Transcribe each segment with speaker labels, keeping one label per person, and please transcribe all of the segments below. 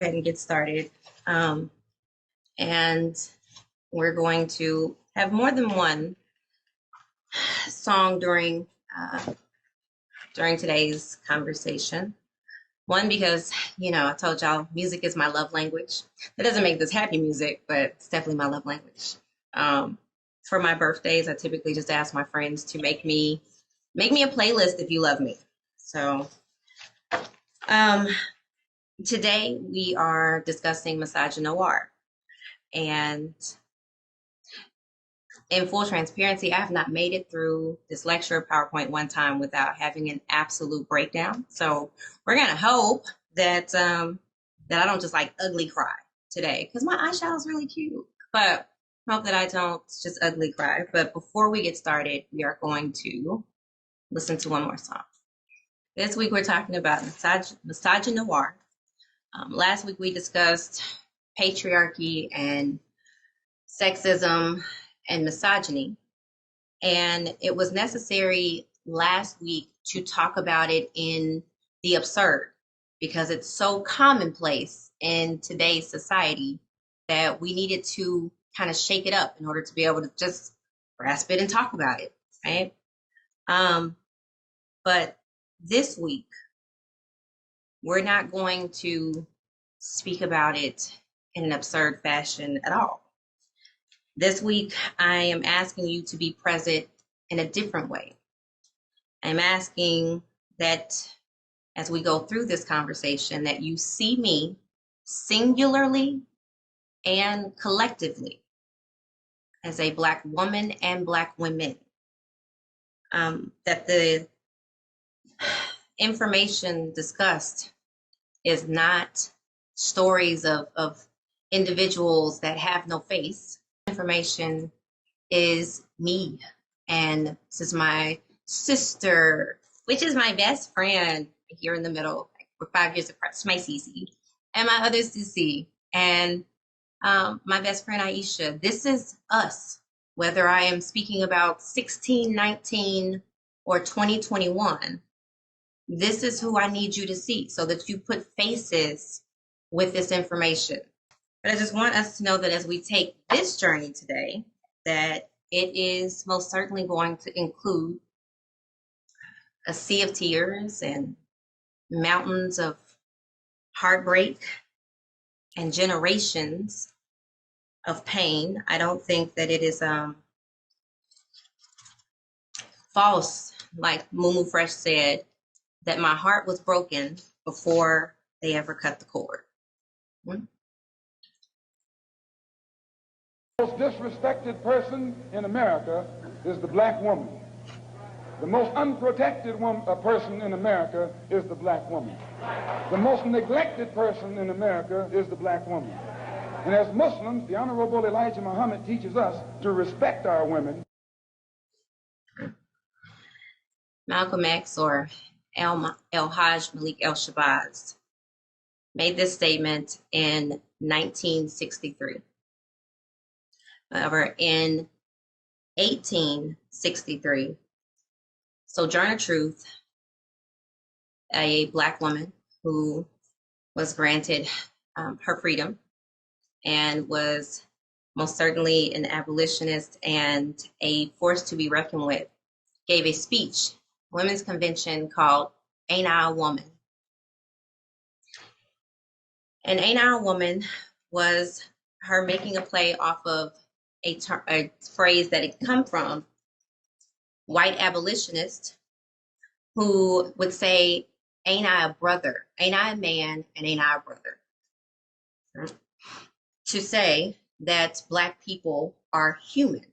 Speaker 1: Go ahead and get started. And we're going to have more than one song during today's conversation. One, because, I told y'all music is my love language. That doesn't make this happy music, but it's definitely my love language. For my birthdays, I typically just ask my friends to make me a playlist if you love me. So today we are discussing misogynoir. And in full transparency, I have not made it through this lecture of PowerPoint one time without having an absolute breakdown. So we're gonna hope that that I don't just like ugly cry today, because my eyeshadow is really cute. But hope that I don't just ugly cry. But before we get started, we are going to listen to one more song. This week we're talking about misogynoir. Last week we discussed patriarchy and sexism and misogyny. And it was necessary last week to talk about it in the absurd, because it's so commonplace in today's society that we needed to kind of shake it up in order to be able to just grasp it and talk about it, right? But this week, we're not going to speak about it in an absurd fashion at all. This week, I am asking you to be present in a different way. I'm asking that as we go through this conversation, that you see me singularly and collectively as a Black woman and Black women. That the information discussed is not stories of individuals that have no face. Information is me, and this is my sister, which is my best friend here in the middle. We're 5 years apart. My Cece, and my other Cece, and my best friend Aisha. This is us, whether I am speaking about 1619 or 2021. This is who I need you to see, so that you put faces with this information. But I just want us to know that as we take this journey today, that it is most certainly going to include a sea of tears and mountains of heartbreak and generations of pain. I don't think that it is false, like Mumu Fresh said, that my heart was broken before they ever cut the cord.
Speaker 2: The most disrespected person in America is the Black woman. The most unprotected person in America is the Black woman. The most neglected person in America is the Black woman. And as Muslims, the Honorable Elijah Muhammad teaches us to respect our women.
Speaker 1: Malcolm X, or El-Hajj Malik El-Shabazz, made this statement in 1963. However, in 1863, Sojourner Truth, a Black woman who was granted her freedom and was most certainly an abolitionist and a force to be reckoned with, gave a speech, Women's Convention, called Ain't I a Woman? And Ain't I a Woman was her making a play off of a phrase that had come from white abolitionists who would say, ain't I a brother? Ain't I a man? And ain't I a brother? To say that Black people are human.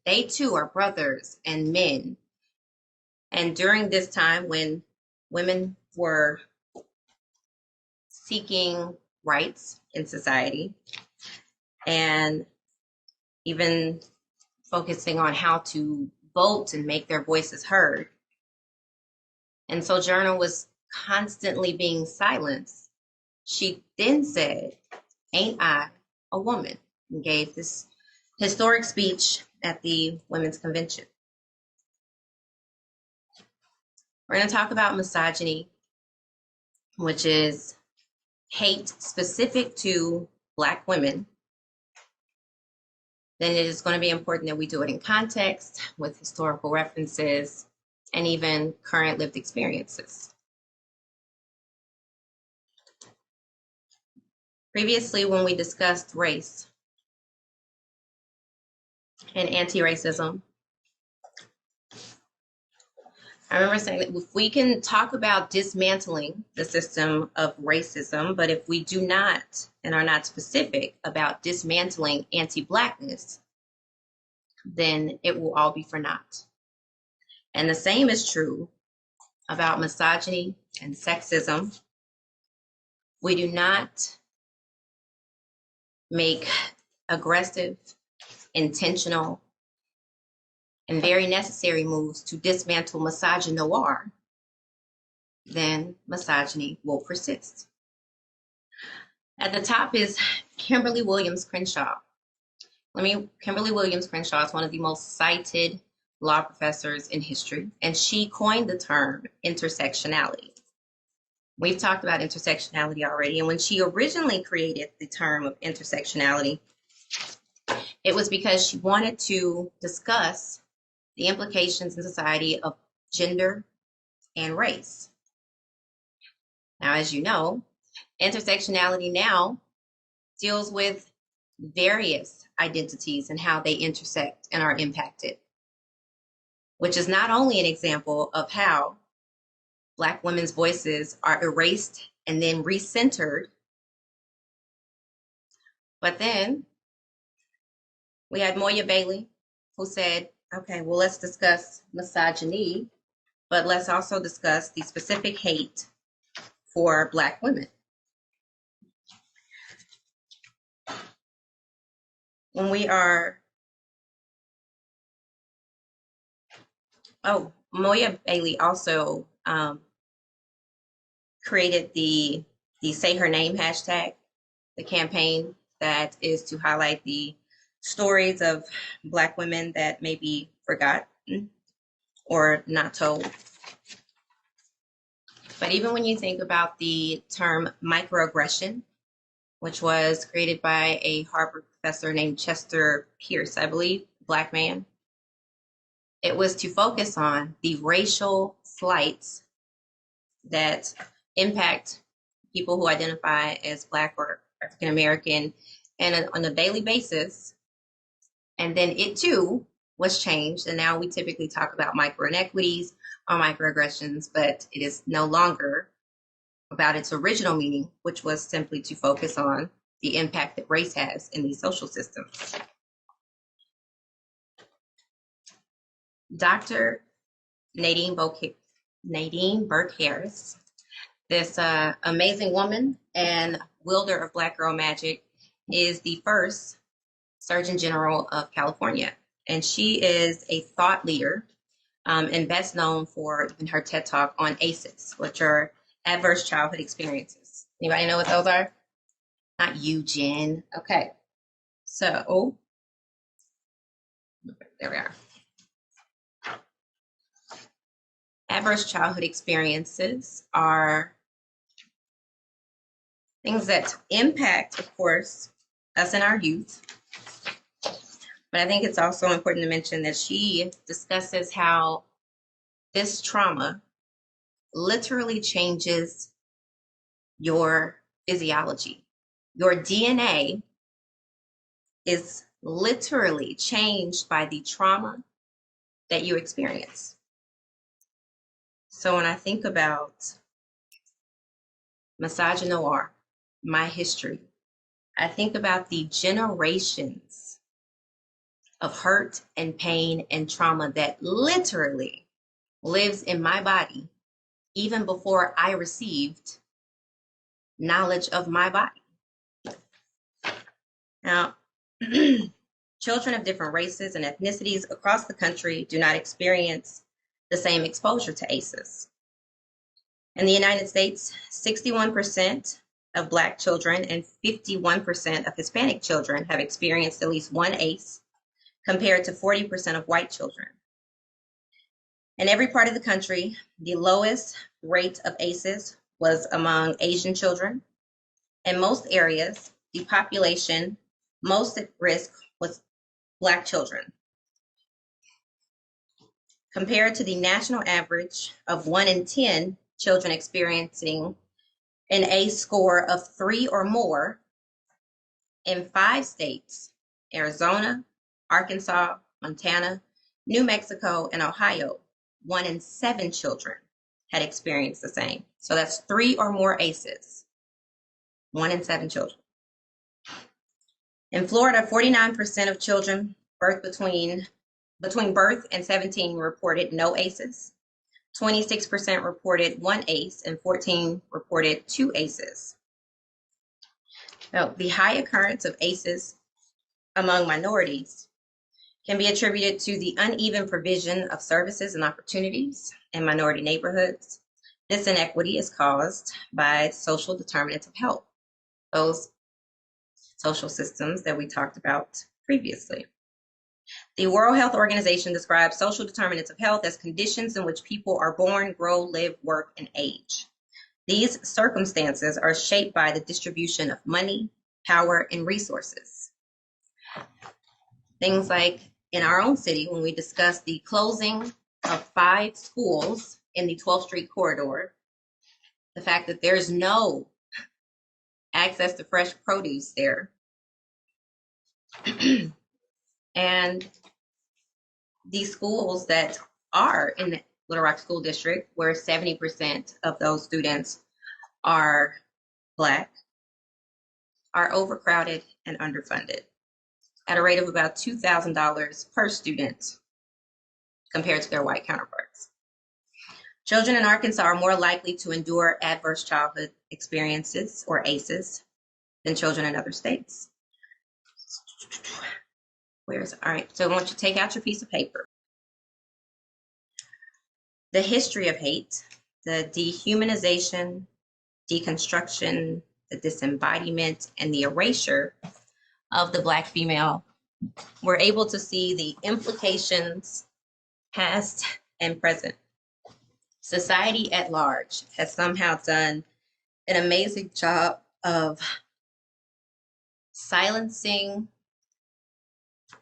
Speaker 1: They too are brothers and men. And during this time when women were seeking rights in society and even focusing on how to vote and make their voices heard, and Sojourner was constantly being silenced, she then said, ain't I a woman? And gave this historic speech at the Women's Convention. We're going to talk about misogyny, which is hate specific to Black women, then it is going to be important that we do it in context with historical references and even current lived experiences. Previously, when we discussed race and anti-racism, I remember saying that if we can talk about dismantling the system of racism, but if we do not and are not specific about dismantling anti-Blackness, then it will all be for naught. And the same is true about misogyny and sexism. We do not make aggressive, intentional, and very necessary moves to dismantle misogynoir, then misogyny will persist. At the top is Kimberly Williams Crenshaw. Kimberly Williams Crenshaw is one of the most cited law professors in history, and she coined the term intersectionality. We've talked about intersectionality already, and when she originally created the term of intersectionality, it was because she wanted to discuss the implications in society of gender and race. Now, as you know, intersectionality now deals with various identities and how they intersect and are impacted, which is not only an example of how Black women's voices are erased and then recentered, but then we had Moya Bailey, who said, okay, well, let's discuss misogyny, but let's also discuss the specific hate for Black women. When we are, Moya Bailey also created the Say Her Name hashtag, the campaign that is to highlight the stories of Black women that may be forgotten or not told. But even when you think about the term microaggression, which was created by a Harvard professor named Chester Pierce, I believe, Black man, it was to focus on the racial slights that impact people who identify as Black or African American and on a daily basis. And then it too was changed. And now we typically talk about micro inequities or microaggressions, but it is no longer about its original meaning, which was simply to focus on the impact that race has in these social systems. Dr. Nadine Burke Harris, this amazing woman and wielder of Black Girl Magic, is the first Surgeon General of California. And she is a thought leader and best known for even her TED Talk on ACEs, which are adverse childhood experiences. Anybody know what those are? Not you, Jen. Okay. So, there we are. Adverse childhood experiences are things that impact, of course, us in our youth. But I think it's also important to mention that she discusses how this trauma literally changes your physiology. Your DNA is literally changed by the trauma that you experience. So when I think about misogynoir, my history, I think about the generations of hurt and pain and trauma that literally lives in my body even before I received knowledge of my body. Now, children of different races and ethnicities across the country do not experience the same exposure to ACEs. In the United States, 61% of Black children and 51% of Hispanic children have experienced at least one ACE, compared to 40% of white children. In every part of the country, the lowest rate of ACEs was among Asian children, In most areas, the population most at risk was Black children. Compared to the national average of 1 in 10 children experiencing an ACE score of 3 or more, in 5 states, Arizona, Arkansas, Montana, New Mexico, and Ohio, 1 in 7 children had experienced the same. So that's 3 or more ACEs, 1 in 7 children. In Florida, 49% of children birth between birth and 17 reported no ACEs. 26% reported 1 ACE and 14 reported 2 ACEs. Now, the high occurrence of ACEs among minorities can be attributed to the uneven provision of services and opportunities in minority neighborhoods. This inequity is caused by social determinants of health, those social systems that we talked about previously. The World Health Organization describes social determinants of health as conditions in which people are born, grow, live, work, and age. These circumstances are shaped by the distribution of money, power, and resources. Things like in our own city, when we discussed the closing of 5 schools in the 12th Street corridor, the fact that there's no access to fresh produce there, and these schools that are in the Little Rock School District, where 70% of those students are Black, are overcrowded and underfunded at a rate of about $2,000 per student compared to their white counterparts. Children in Arkansas are more likely to endure adverse childhood experiences, or ACEs, than children in other states. All right, so I want you to take out your piece of paper. The history of hate, the dehumanization, deconstruction, the disembodiment, and the erasure of the Black female. We're able to see the implications, past and present. Society at large has somehow done an amazing job of silencing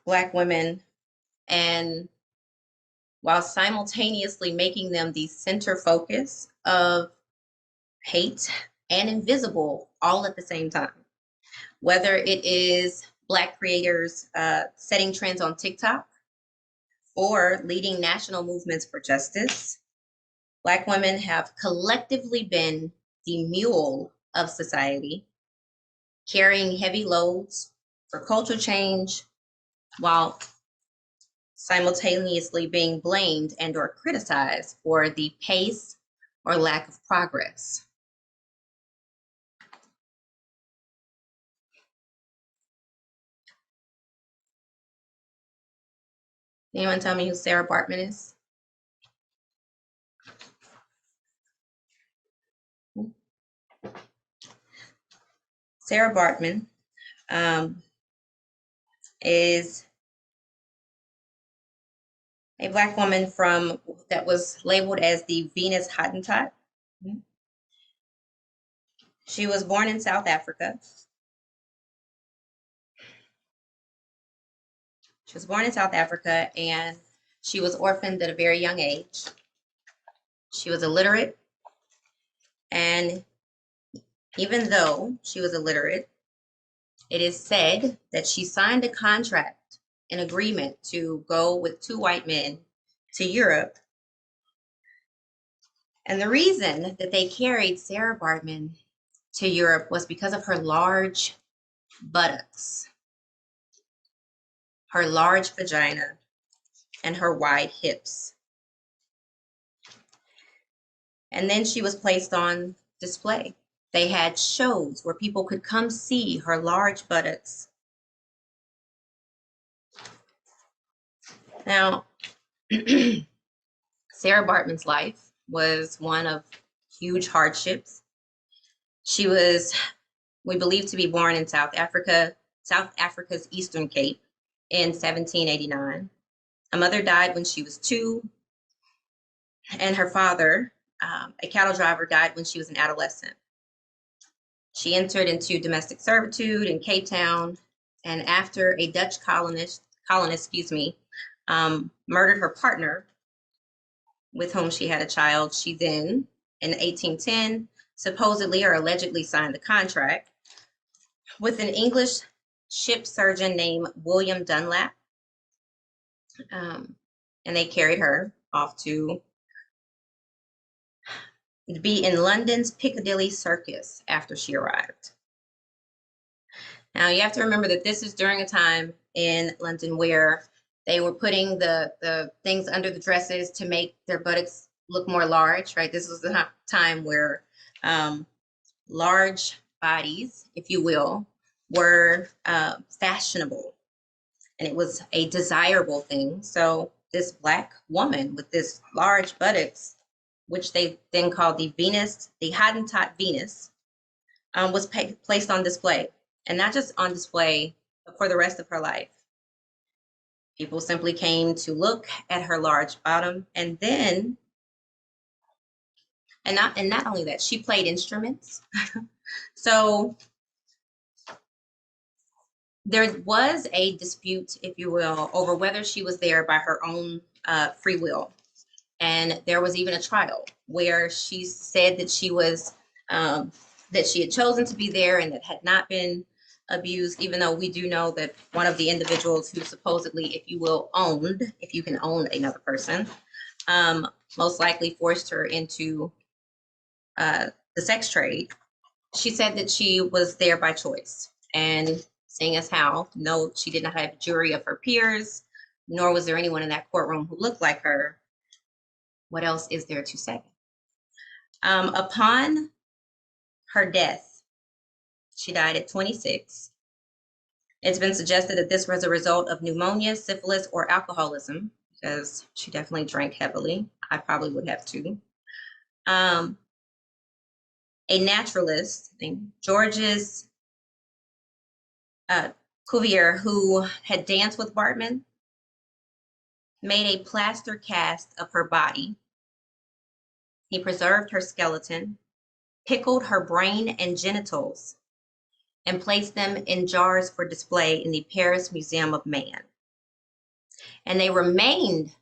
Speaker 1: Black women, and while simultaneously making them the center focus of hate and invisible all at the same time. Whether it is Black creators setting trends on TikTok or leading national movements for justice, Black women have collectively been the mule of society, carrying heavy loads for culture change while simultaneously being blamed and or criticized for the pace or lack of progress. Anyone tell me who Sarah Bartman is? Sarah Bartman is a Black woman that was labeled as the Venus Hottentot. She was born in South Africa. And she was orphaned at a very young age. She was illiterate, and even though she was illiterate, it is said that she signed a contract, an agreement to go with 2 white men to Europe. And the reason that they carried Sarah Bartman to Europe was because of her large buttocks, her large vagina, and her wide hips. And then she was placed on display. They had shows where people could come see her large buttocks. Now, Sarah Bartman's life was one of huge hardships. She was, we believe, to be born in South Africa's Eastern Cape in 1789. Her mother died when she was 2, and her father, a cattle driver, died when she was an adolescent. She entered into domestic servitude in Cape Town, and after a Dutch colonist, murdered her partner with whom she had a child, she then, in 1810, supposedly or allegedly signed the contract with an English ship surgeon named William Dunlap, and they carried her off to be in London's Piccadilly Circus after she arrived. Now, you have to remember that this is during a time in London where they were putting the things under the dresses to make their buttocks look more large, right? This was the time where large bodies, if you will, were fashionable, and it was a desirable thing. So this Black woman with this large buttocks, which they then called the Hottentot Venus, was placed on display, and not just on display, but for the rest of her life. People simply came to look at her large bottom, and then, and not only that, she played instruments. So there was a dispute, if you will, over whether she was there by her own free will. And there was even a trial where she said that she was, that she had chosen to be there and that had not been abused, even though we do know that one of the individuals who supposedly, if you will, owned, if you can own another person, most likely forced her into the sex trade. She said that she was there by choice, and seeing as how, no, she did not have a jury of her peers, nor was there anyone in that courtroom who looked like her. What else is there to say? Upon her death, she died at 26. It's been suggested that this was a result of pneumonia, syphilis, or alcoholism, because she definitely drank heavily. I probably would have too. A naturalist named Georges Cuvier, who had danced with Bartman, made a plaster cast of her body. He preserved her skeleton, pickled her brain and genitals, and placed them in jars for display in the Paris Museum of Man. And they remained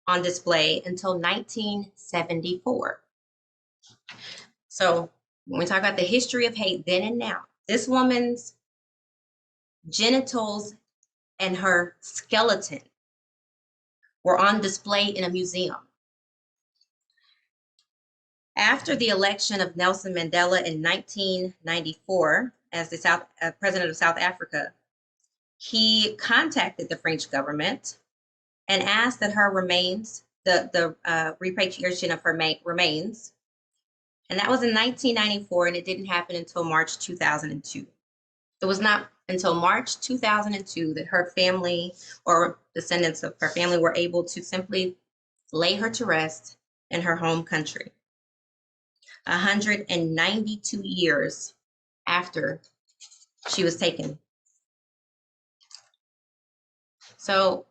Speaker 1: on display until 1974. So when we talk about the history of hate then and now, this woman's genitals and her skeleton were on display in a museum. After the election of Nelson Mandela in 1994 as the president of South Africa, he contacted the French government and asked that her remains, the repatriation of her remains, and that was in 1994, and it didn't happen until March 2002. It was not until March 2002 that her family or descendants of her family were able to simply lay her to rest in her home country. 192 years after she was taken. So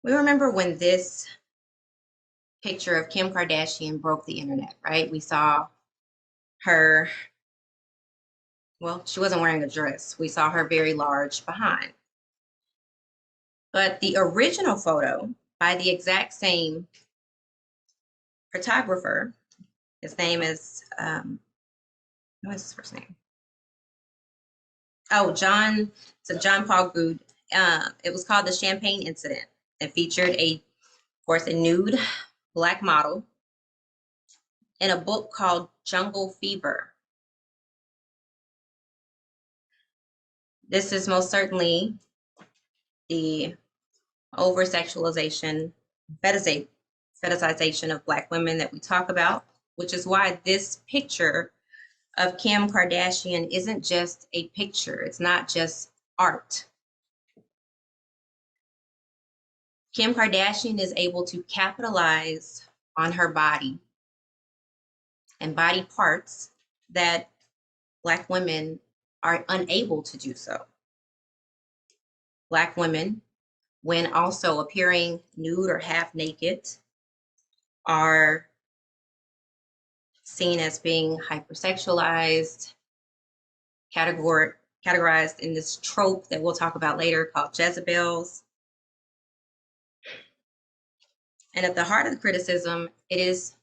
Speaker 1: we remember when this picture of Kim Kardashian broke the internet, right? We saw her, well, she wasn't wearing a dress. We saw her very large behind. But the original photo by the exact same photographer, his name is, what is his first name? Oh, John Paul Good. It was called The Champagne Incident. It featured of course, a nude Black model in a book called Jungle Fever. This is most certainly the over-sexualization, fetishization of Black women that we talk about, which is why this picture of Kim Kardashian isn't just a picture. It's not just art. Kim Kardashian is able to capitalize on her body and body parts that Black women are unable to do so. Black women, when also appearing nude or half naked, are seen as being hypersexualized, categorized in this trope that we'll talk about later called Jezebels. And at the heart of the criticism, it is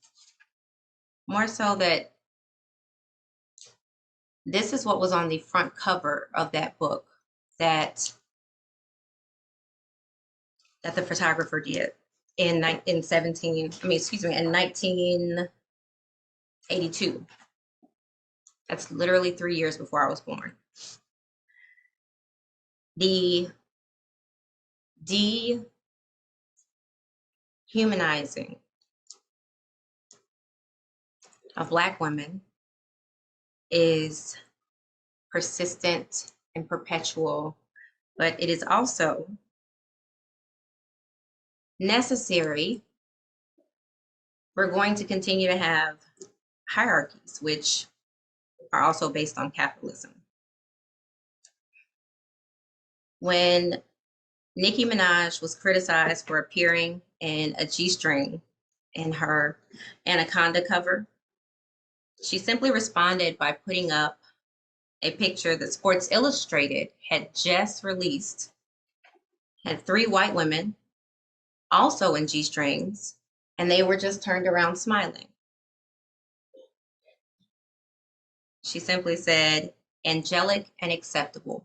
Speaker 1: more so that this is what was on the front cover of that book that the photographer did in 1982. That's literally 3 years before I was born. The dehumanizing of Black women is persistent and perpetual, but it is also necessary. We're going to continue to have hierarchies, which are also based on capitalism. When Nicki Minaj was criticized for appearing in a G-string in her Anaconda cover, she simply responded by putting up a picture that Sports Illustrated had just released, had 3 white women also in G-strings, and they were just turned around smiling. She simply said, angelic and acceptable.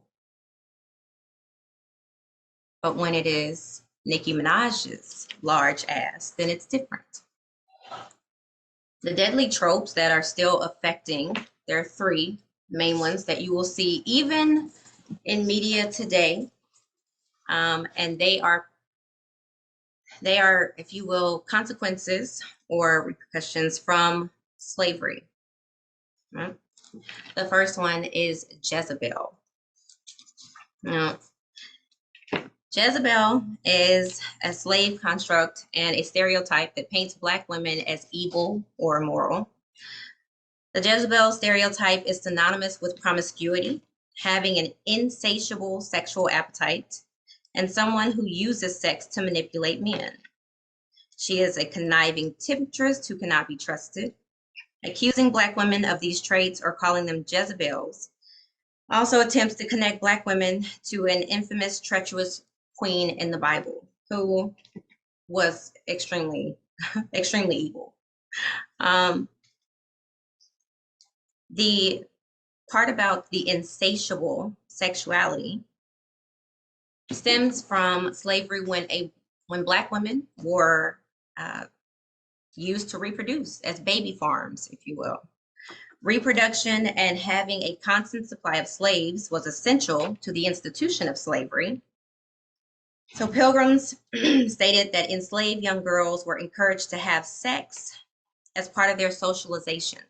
Speaker 1: But when it is Nicki Minaj's large ass, then it's different. The deadly tropes that are still affecting, there are 3 main ones that you will see even in media today. And they are, if you will, consequences or repercussions from slavery. Right? The first one is Jezebel. Now, Jezebel is a slave construct and a stereotype that paints Black women as evil or immoral. The Jezebel stereotype is synonymous with promiscuity, having an insatiable sexual appetite, and someone who uses sex to manipulate men. She is a conniving temptress who cannot be trusted. Accusing Black women of these traits or calling them Jezebels also attempts to connect Black women to an infamous, treacherous queen in the Bible who was extremely, extremely evil. The part about the insatiable sexuality stems from slavery when Black women were used to reproduce as baby farms, if you will. Reproduction and having a constant supply of slaves was essential to the institution of slavery. So Pilgrims stated that enslaved young girls were encouraged to have sex as part of their socialization.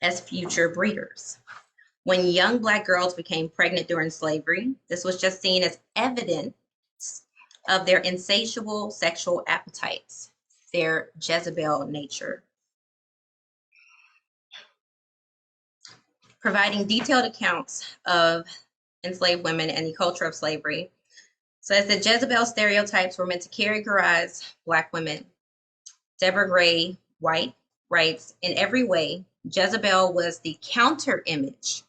Speaker 1: As future breeders. When young Black girls became pregnant during slavery, this was just seen as evidence of their insatiable sexual appetites, their Jezebel nature. Providing detailed accounts of enslaved women and the culture of slavery says that Jezebel stereotypes were meant to characterize Black women. Deborah Gray White writes, in every way, Jezebel was the counter image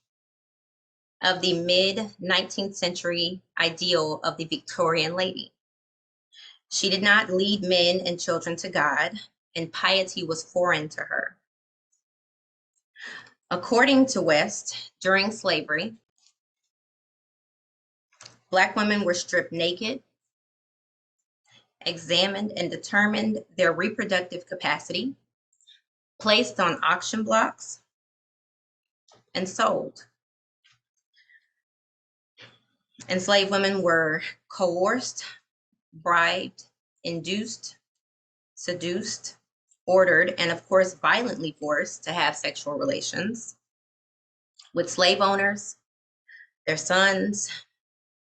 Speaker 1: of the mid-19th century ideal of the Victorian lady. She did not lead men and children to God, and piety was foreign to her. According to West, during slavery, Black women were stripped naked, examined and determined their reproductive capacity, placed on auction blocks, and sold. Enslaved women were coerced, bribed, induced, seduced, ordered, and of course, violently forced to have sexual relations with slave owners, their sons,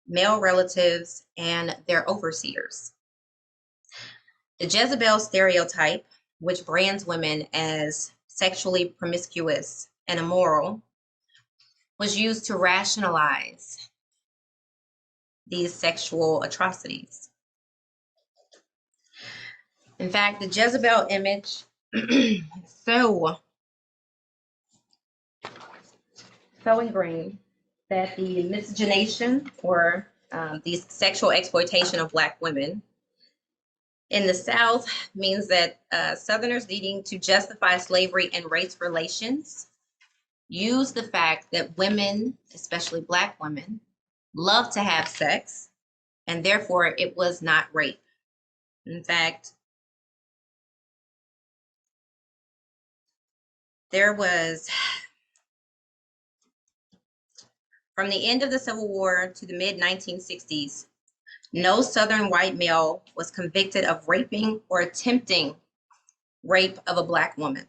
Speaker 1: male relatives, and their overseers. The Jezebel stereotype, which brands women as sexually promiscuous and immoral, was used to rationalize these sexual atrocities. In fact, the Jezebel image is so ingrained that the miscegenation or the sexual exploitation of Black women in the South means that Southerners needing to justify slavery and race relations use the fact that women, especially Black women, love to have sex, and therefore it was not rape. In fact, there was, from the end of the Civil War to the mid-1960s, no Southern white male was convicted of raping or attempting rape of a Black woman.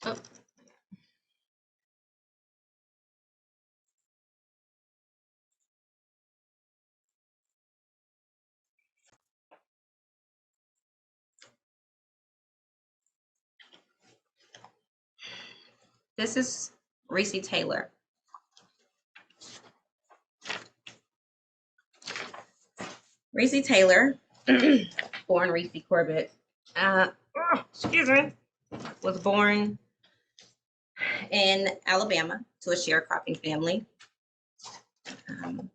Speaker 1: Oh, this is Recy Taylor. Recy Taylor, born Recy Corbett, was born in Alabama to a sharecropping family. When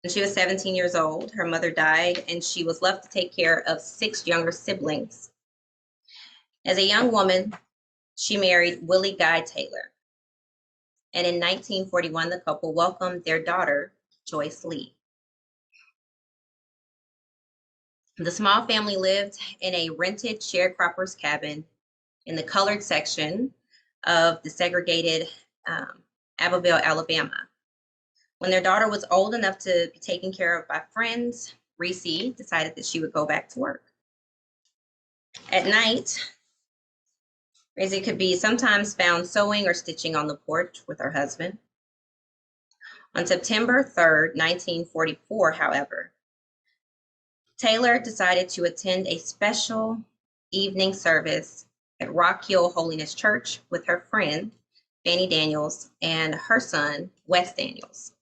Speaker 1: she was 17 years old, her mother died and she was left to take care of 6 younger siblings. As a young woman, she married Willie Guy Taylor. And in 1941, the couple welcomed their daughter, Joyce Lee. The small family lived in a rented sharecropper's cabin in the colored section of the segregated Abbeville, Alabama. When their daughter was old enough to be taken care of by friends, Recy decided that she would go back to work. At night, Recy could be sometimes found sewing or stitching on the porch with her husband. On September 3rd, 1944, however, Taylor decided to attend a special evening service at Rock Hill Holiness Church with her friend, Fanny Daniels, and her son, Wes Daniels.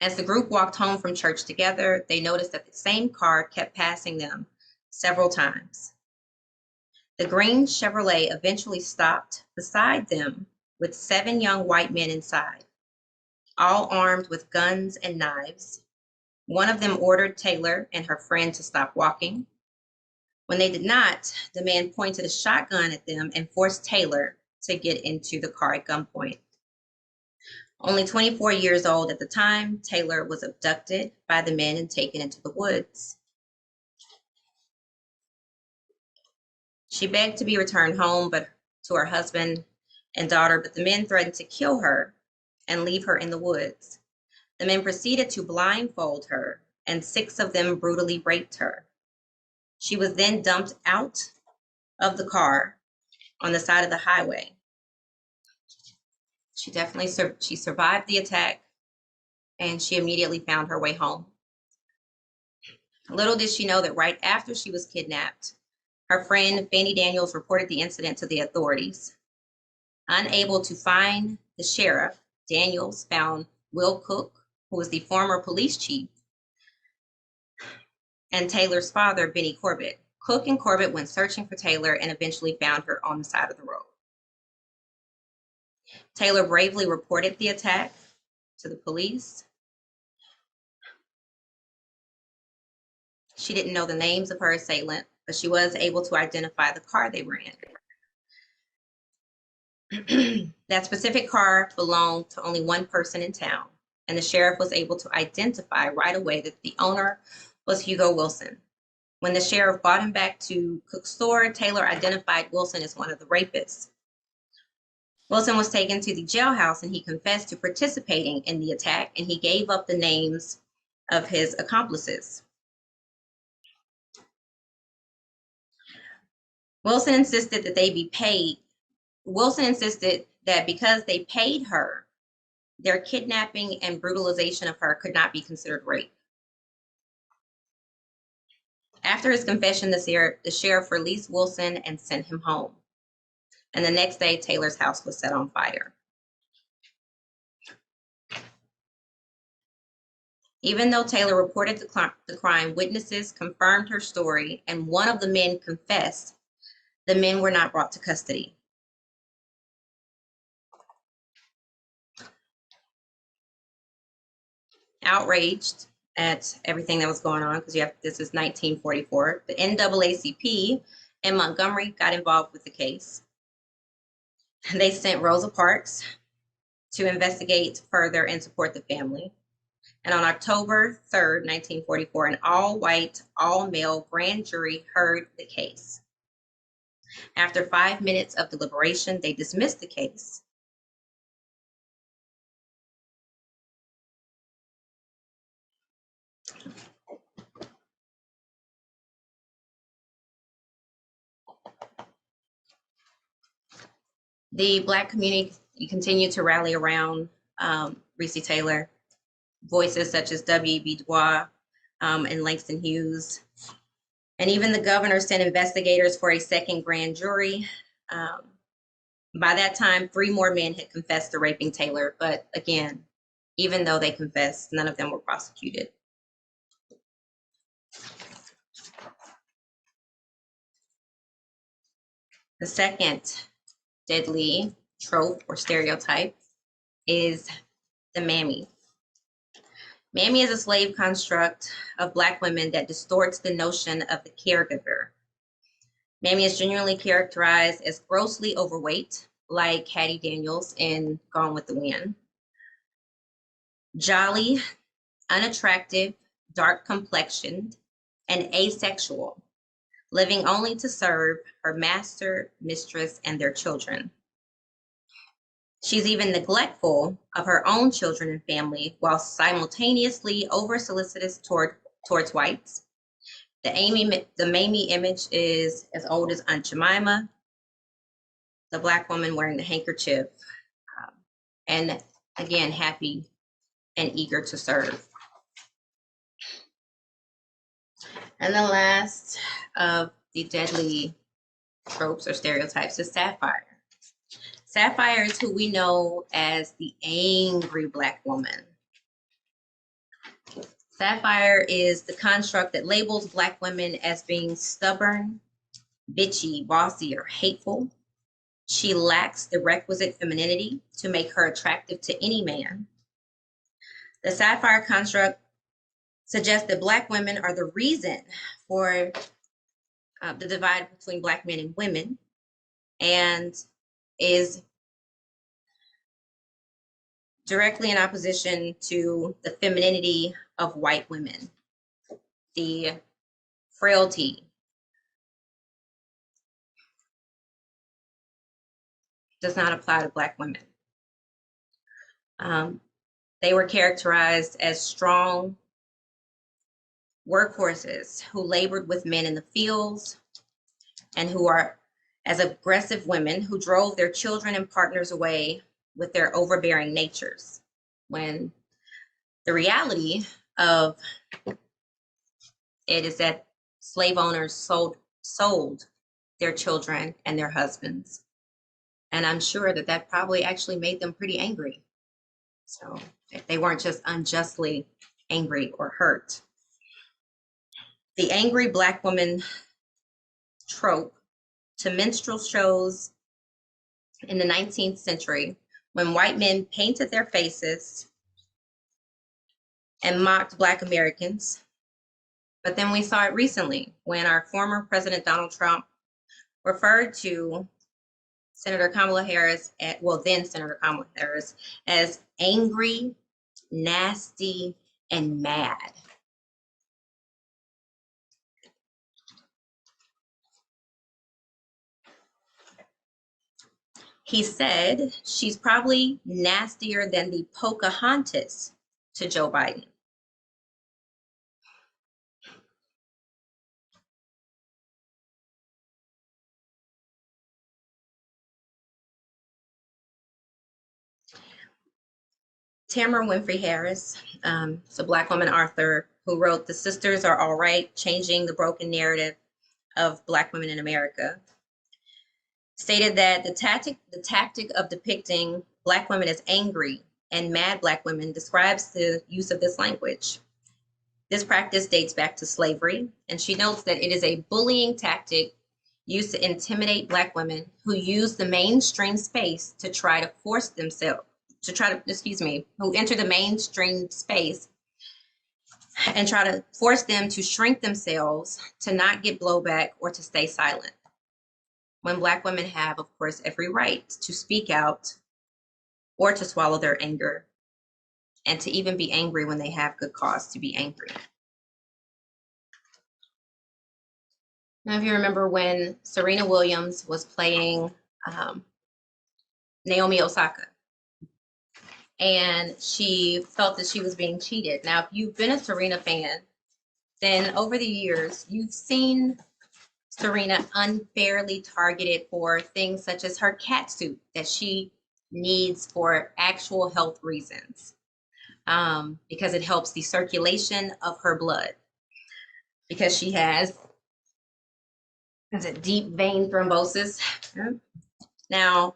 Speaker 1: As the group walked home from church together, they noticed that the same car kept passing them several times. The green Chevrolet eventually stopped beside them with 7 young white men inside, all armed with guns and knives. One of them ordered Taylor and her friend to stop walking. When they did not, the man pointed a shotgun at them and forced Taylor to get into the car at gunpoint. Only 24 years old at the time, Taylor was abducted by the men and taken into the woods. She begged to be returned home to her husband and daughter, but the men threatened to kill her and leave her in the woods. The men proceeded to blindfold her, and 6 of them brutally raped her. She was then dumped out of the car on the side of the highway. She survived the attack, and she immediately found her way home. Little did she know that right after she was kidnapped, her friend Fanny Daniels reported the incident to the authorities. Unable to find the sheriff, Daniels found Will Cook, who was the former police chief, and Taylor's father, Benny Corbett. Cook and Corbett went searching for Taylor and eventually found her on the side of the road. Taylor bravely reported the attack to the police. She didn't know the names of her assailant, but she was able to identify the car they were in. That specific car belonged to only one person in town, and the sheriff was able to identify right away that the owner was Hugo Wilson. When the sheriff brought him back to Cook's store, Taylor identified Wilson as one of the rapists. Wilson was taken to the jailhouse and he confessed to participating in the attack, and he gave up the names of his accomplices. Wilson insisted that they be paid. Wilson insisted that because they paid her, their kidnapping and brutalization of her could not be considered rape. After his confession, the sheriff released Wilson and sent him home. And the next day, Taylor's house was set on fire. Even though Taylor reported the crime, witnesses confirmed her story, and one of the men confessed. The men were not brought to custody. Outraged at everything that was going on, because this is 1944, the NAACP in Montgomery got involved with the case. They sent Rosa Parks to investigate further and support the family. And on October 3rd, 1944, an all-white, all-male grand jury heard the case. After 5 minutes of deliberation, they dismissed the case. The Black community continued to rally around Recy Taylor. Voices such as W.E.B. Du Bois and Langston Hughes. And even the governor sent investigators for a second grand jury. By that time, 3 more men had confessed to raping Taylor. But again, even though they confessed, none of them were prosecuted. The second deadly trope or stereotype is the mammy. Mammy is a slave construct of Black women that distorts the notion of the caregiver. Mammy is generally characterized as grossly overweight, like Hattie Daniels in Gone with the Wind. Jolly, unattractive, dark complexioned, and asexual, living only to serve her master, mistress, and their children. She's even neglectful of her own children and family while simultaneously over-solicitous towards whites. The Mamie image is as old as Aunt Jemima, the Black woman wearing the handkerchief, and again, happy and eager to serve. And the last of the deadly tropes or stereotypes is Sapphire. Sapphire is who we know as the angry Black woman. Sapphire is the construct that labels Black women as being stubborn, bitchy, bossy, or hateful. She lacks the requisite femininity to make her attractive to any man. The Sapphire construct suggests that Black women are the reason for the divide between Black men and women, and is directly in opposition to the femininity of white women. The frailty does not apply to Black women. They were characterized as strong workhorses who labored with men in the fields, and who are as aggressive women who drove their children and partners away with their overbearing natures, when the reality of it is that slave owners sold their children and their husbands. And I'm sure that probably actually made them pretty angry. So if they weren't just unjustly angry or hurt. The angry Black woman trope to minstrel shows in the 19th century, when white men painted their faces and mocked Black Americans. But then we saw it recently when our former President Donald Trump referred to Senator Kamala Harris, then Senator Kamala Harris, as angry, nasty, and mad. He said she's probably nastier than the Pocahontas to Joe Biden. Tamara Winfrey Harris, is a Black woman author who wrote The Sisters Are All Right, Changing the Broken Narrative of Black Women in America, stated that the tactic of depicting Black women as angry and mad Black women describes the use of this language. This practice dates back to slavery, and she notes that it is a bullying tactic used to intimidate Black women who use the mainstream space to try to force themselves, who enter the mainstream space and try to force them to shrink themselves, to not get blowback, or to stay silent. When Black women have, of course, every right to speak out or to swallow their anger, and to even be angry when they have good cause to be angry. Now, if you remember when Serena Williams was playing Naomi Osaka, and she felt that she was being cheated. Now, if you've been a Serena fan, then over the years, you've seen Serena unfairly targeted for things such as her cat suit that she needs for actual health reasons, because it helps the circulation of her blood, because she has deep vein thrombosis. Now,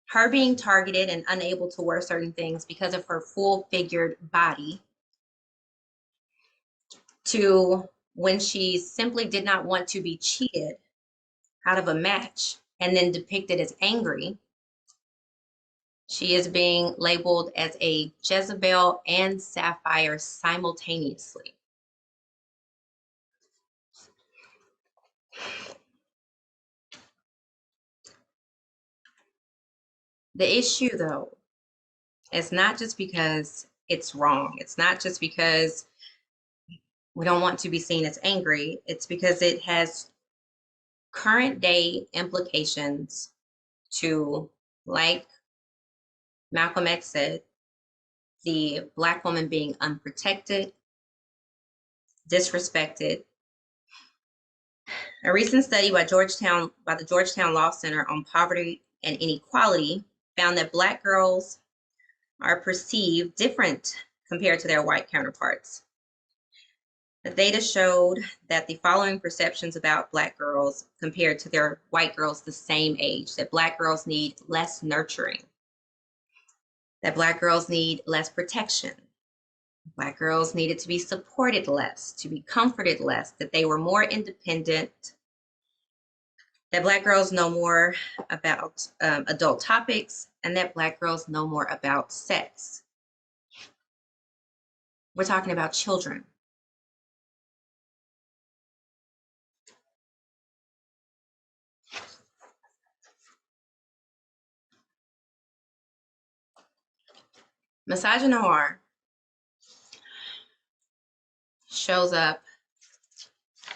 Speaker 1: her being targeted and unable to wear certain things because of her full-figured body, to when she simply did not want to be cheated out of a match and then depicted as angry, she is being labeled as a Jezebel and Sapphire simultaneously. The issue, though, is not just because it's wrong. It's not just because we don't want to be seen as angry. It's because it has current day implications to, like Malcolm X said, the Black woman being unprotected, disrespected. A recent study by the Georgetown Law Center on poverty and inequality found that Black girls are perceived different compared to their white counterparts. The data showed that the following perceptions about Black girls compared to their white girls the same age: that Black girls need less nurturing, that Black girls need less protection, Black girls needed to be supported less, to be comforted less, that they were more independent, that Black girls know more about adult topics, and that Black girls know more about sex. We're talking about children. Misogynoir shows up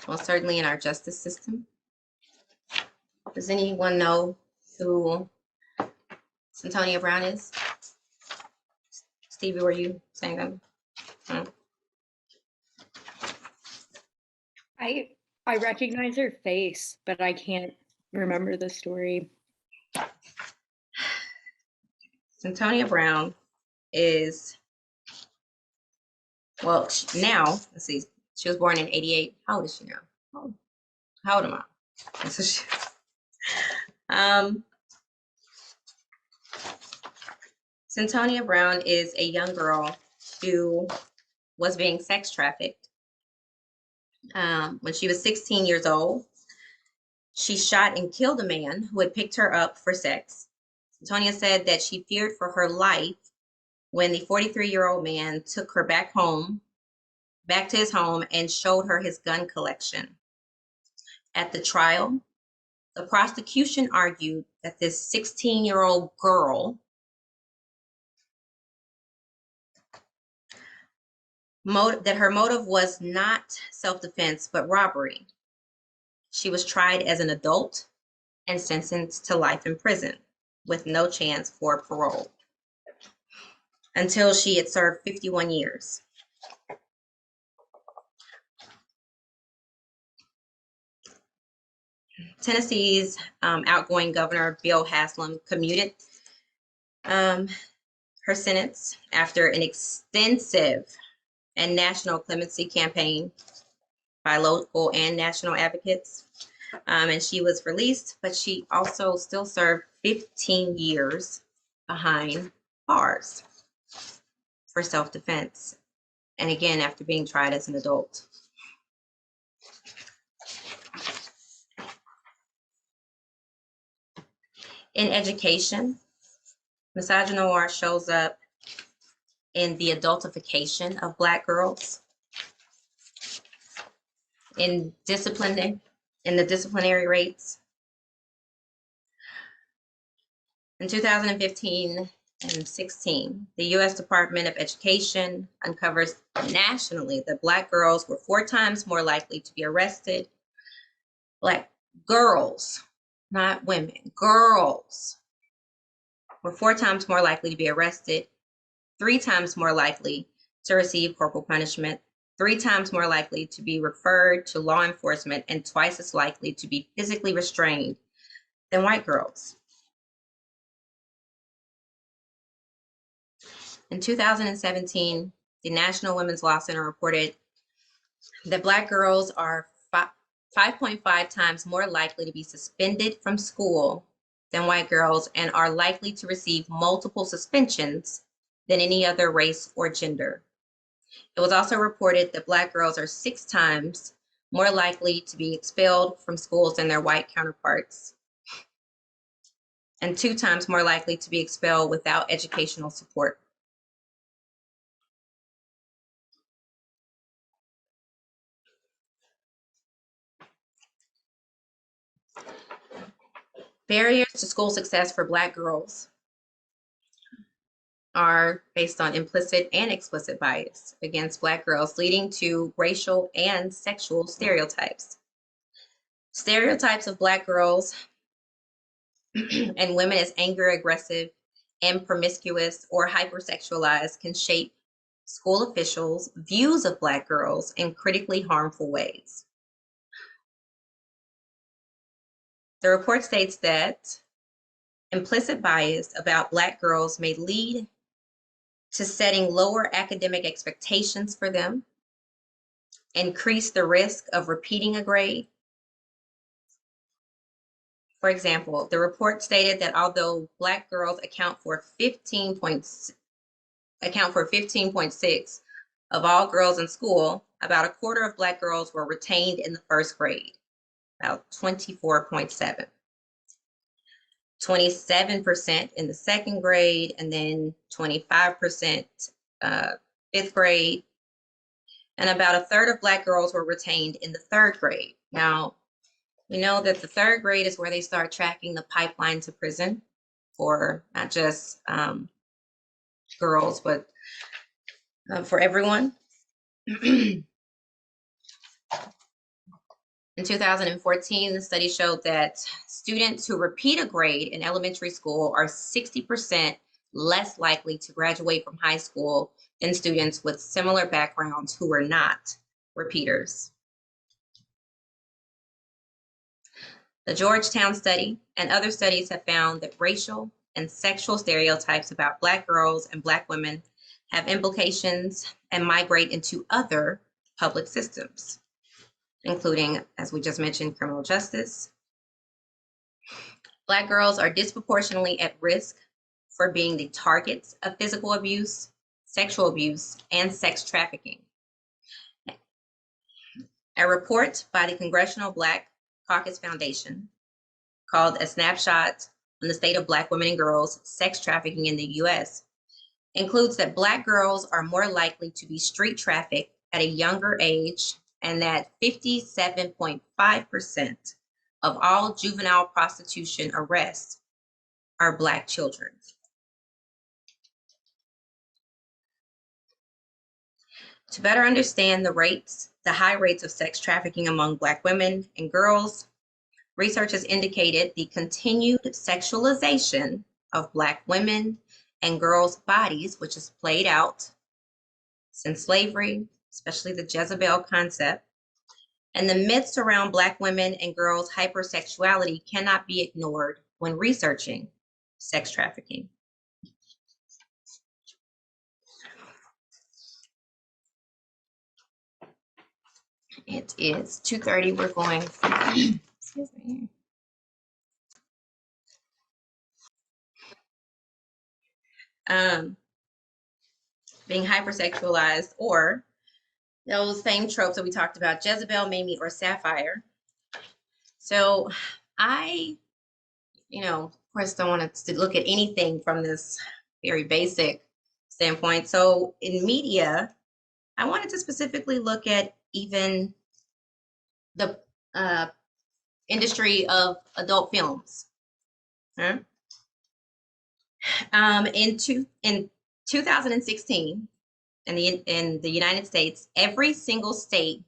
Speaker 1: most certainly in our justice system. Does anyone know who Santonia Brown is? Stevie, were you saying them?
Speaker 3: I recognize her face, but I can't remember the story.
Speaker 1: Santonia Brown is, well, now, let's see, she was born in 88. How old is she now? How old am I? So she, Santonia Brown is a young girl who was being sex trafficked. When she was 16 years old, she shot and killed a man who had picked her up for sex. Santonia said that she feared for her life when the 43-year-old man took her back to his home, and showed her his gun collection. At the trial, the prosecution argued that this 16-year-old girl that her motive was not self-defense, but robbery. She was tried as an adult and sentenced to life in prison with no chance for parole until she had served 51 years. Tennessee's outgoing governor, Bill Haslam, commuted her her sentence after an extensive and national clemency campaign by local and national advocates. And she was released, but she also still served 15 years behind bars for self-defense. And again, after being tried as an adult. In education, misogynoir shows up in the adultification of Black girls, in the disciplinary rates. In 2015 and 16, the U.S. Department of Education uncovers nationally that Black girls were 4 times more likely to be arrested. Black girls, not women, girls were 4 times more likely to be arrested, 3 times more likely to receive corporal punishment, 3 times more likely to be referred to law enforcement, and twice as likely to be physically restrained than white girls. In 2017, the National Women's Law Center reported that Black girls are 5.5 times more likely to be suspended from school than white girls and are likely to receive multiple suspensions than any other race or gender. It was also reported that Black girls are 6 times more likely to be expelled from schools than their white counterparts, and 2 times more likely to be expelled without educational support. Barriers to school success for Black girls are based on implicit and explicit bias against Black girls, leading to racial and sexual stereotypes. Stereotypes of Black girls and women as anger, aggressive, and promiscuous or hypersexualized can shape school officials' views of Black girls in critically harmful ways. The report states that implicit bias about Black girls may lead to setting lower academic expectations for them, increase the risk of repeating a grade. For example, the report stated that although Black girls account for 15.6 of all girls in school, about a quarter of Black girls were retained in the first grade, about 24.7. 27% in the second grade, and then 25% 5th grade. And about a third of Black girls were retained in the 3rd grade. Now, we know that the 3rd grade is where they start tracking the pipeline to prison for not just girls, but for everyone. In 2014, the study showed that students who repeat a grade in elementary school are 60% less likely to graduate from high school than students with similar backgrounds who were not repeaters. The Georgetown study and other studies have found that racial and sexual stereotypes about Black girls and Black women have implications and migrate into other public systems, including, as we just mentioned, criminal justice. Black girls are disproportionately at risk for being the targets of physical abuse, sexual abuse, and sex trafficking. A report by the Congressional Black Caucus Foundation called A Snapshot on the State of Black Women and Girls Sex Trafficking in the U.S. includes that Black girls are more likely to be street trafficked at a younger age, and that 57.5% of all juvenile prostitution arrests are Black children. To better understand the high rates of sex trafficking among Black women and girls, research has indicated the continued sexualization of Black women and girls' bodies, which is played out since slavery, especially the Jezebel concept, and the myths around Black women and girls' hypersexuality cannot be ignored when researching sex trafficking. It is 2:30. We're going, excuse me. Being hypersexualized, or those same tropes that we talked about, Jezebel, Mamie, or Sapphire. So I, of course, don't want to look at anything from this very basic standpoint. So in media, I wanted to specifically look at even the industry of adult films. Huh? In 2016, in the United States, every single state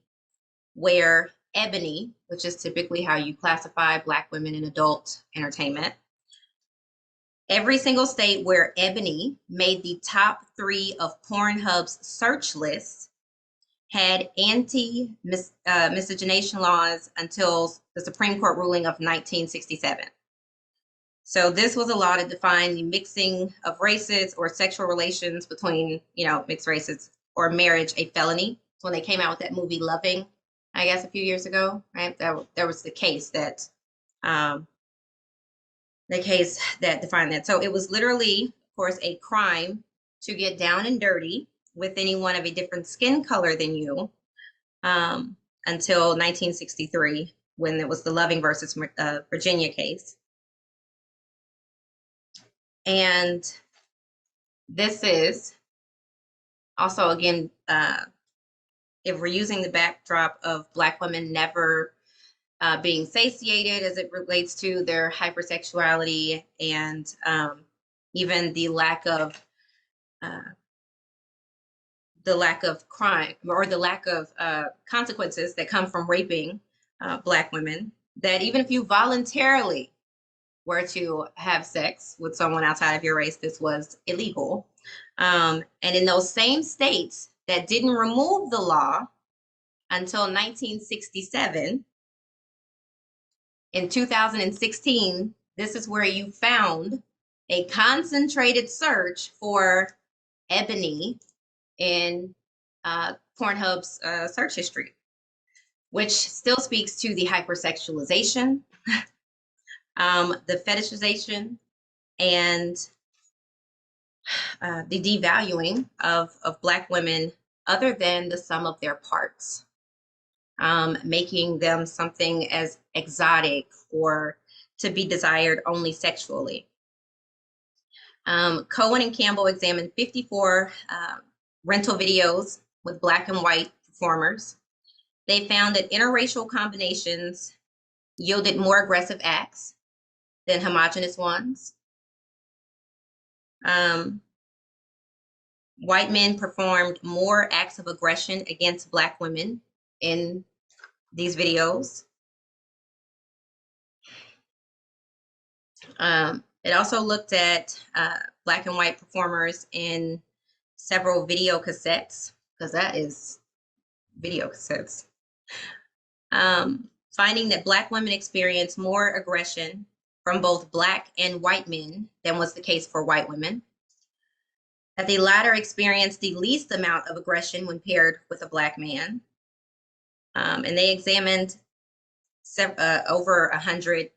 Speaker 1: where ebony, which is typically how you classify Black women in adult entertainment, every single state where ebony made the top 3 of Pornhub's search lists had anti-miscegenation laws until the Supreme Court ruling of 1967. So this was a law to define the mixing of races or sexual relations between, mixed races or marriage a felony. So when they came out with that movie Loving, I guess a few years ago, right? There was the case that defined that. So it was literally, of course, a crime to get down and dirty with anyone of a different skin color than you until 1963, when it was the Loving versus Virginia case. And this is also, again, if we're using the backdrop of Black women never being satiated as it relates to their hypersexuality, and even the lack of crime, or the lack of consequences that come from raping Black women, that even if you voluntarily were to have sex with someone outside of your race, this was illegal. And in those same states that didn't remove the law until 1967, in 2016, this is where you found a concentrated search for ebony in Pornhub's search history, which still speaks to the hypersexualization, the fetishization, and the devaluing of Black women other than the sum of their parts, making them something as exotic or to be desired only sexually. Cohen and Campbell examined 54 rental videos with Black and white performers. They found that interracial combinations yielded more aggressive acts than homogenous ones. White men performed more acts of aggression against Black women in these videos. It also looked at Black and white performers in several video cassettes, because that is video cassettes, finding that Black women experience more aggression from both Black and white men than was the case for white women. That the latter experienced the least amount of aggression when paired with a Black man. And they examined over 100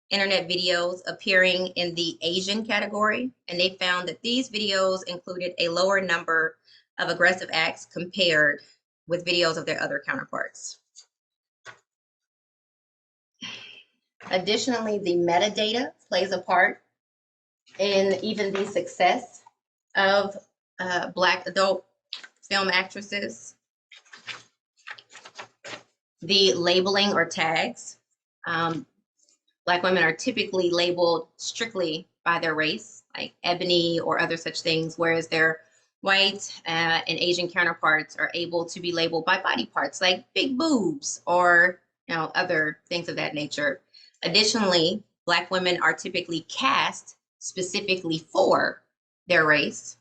Speaker 1: internet videos appearing in the Asian category, and they found that these videos included a lower number of aggressive acts compared with videos of their other counterparts. Additionally, the metadata plays a part in even the success of Black adult film actresses. The labeling or tags. Black women are typically labeled strictly by their race, like ebony or other such things, whereas their white and Asian counterparts are able to be labeled by body parts like big boobs or other things of that nature. Additionally, Black women are typically cast specifically for their race,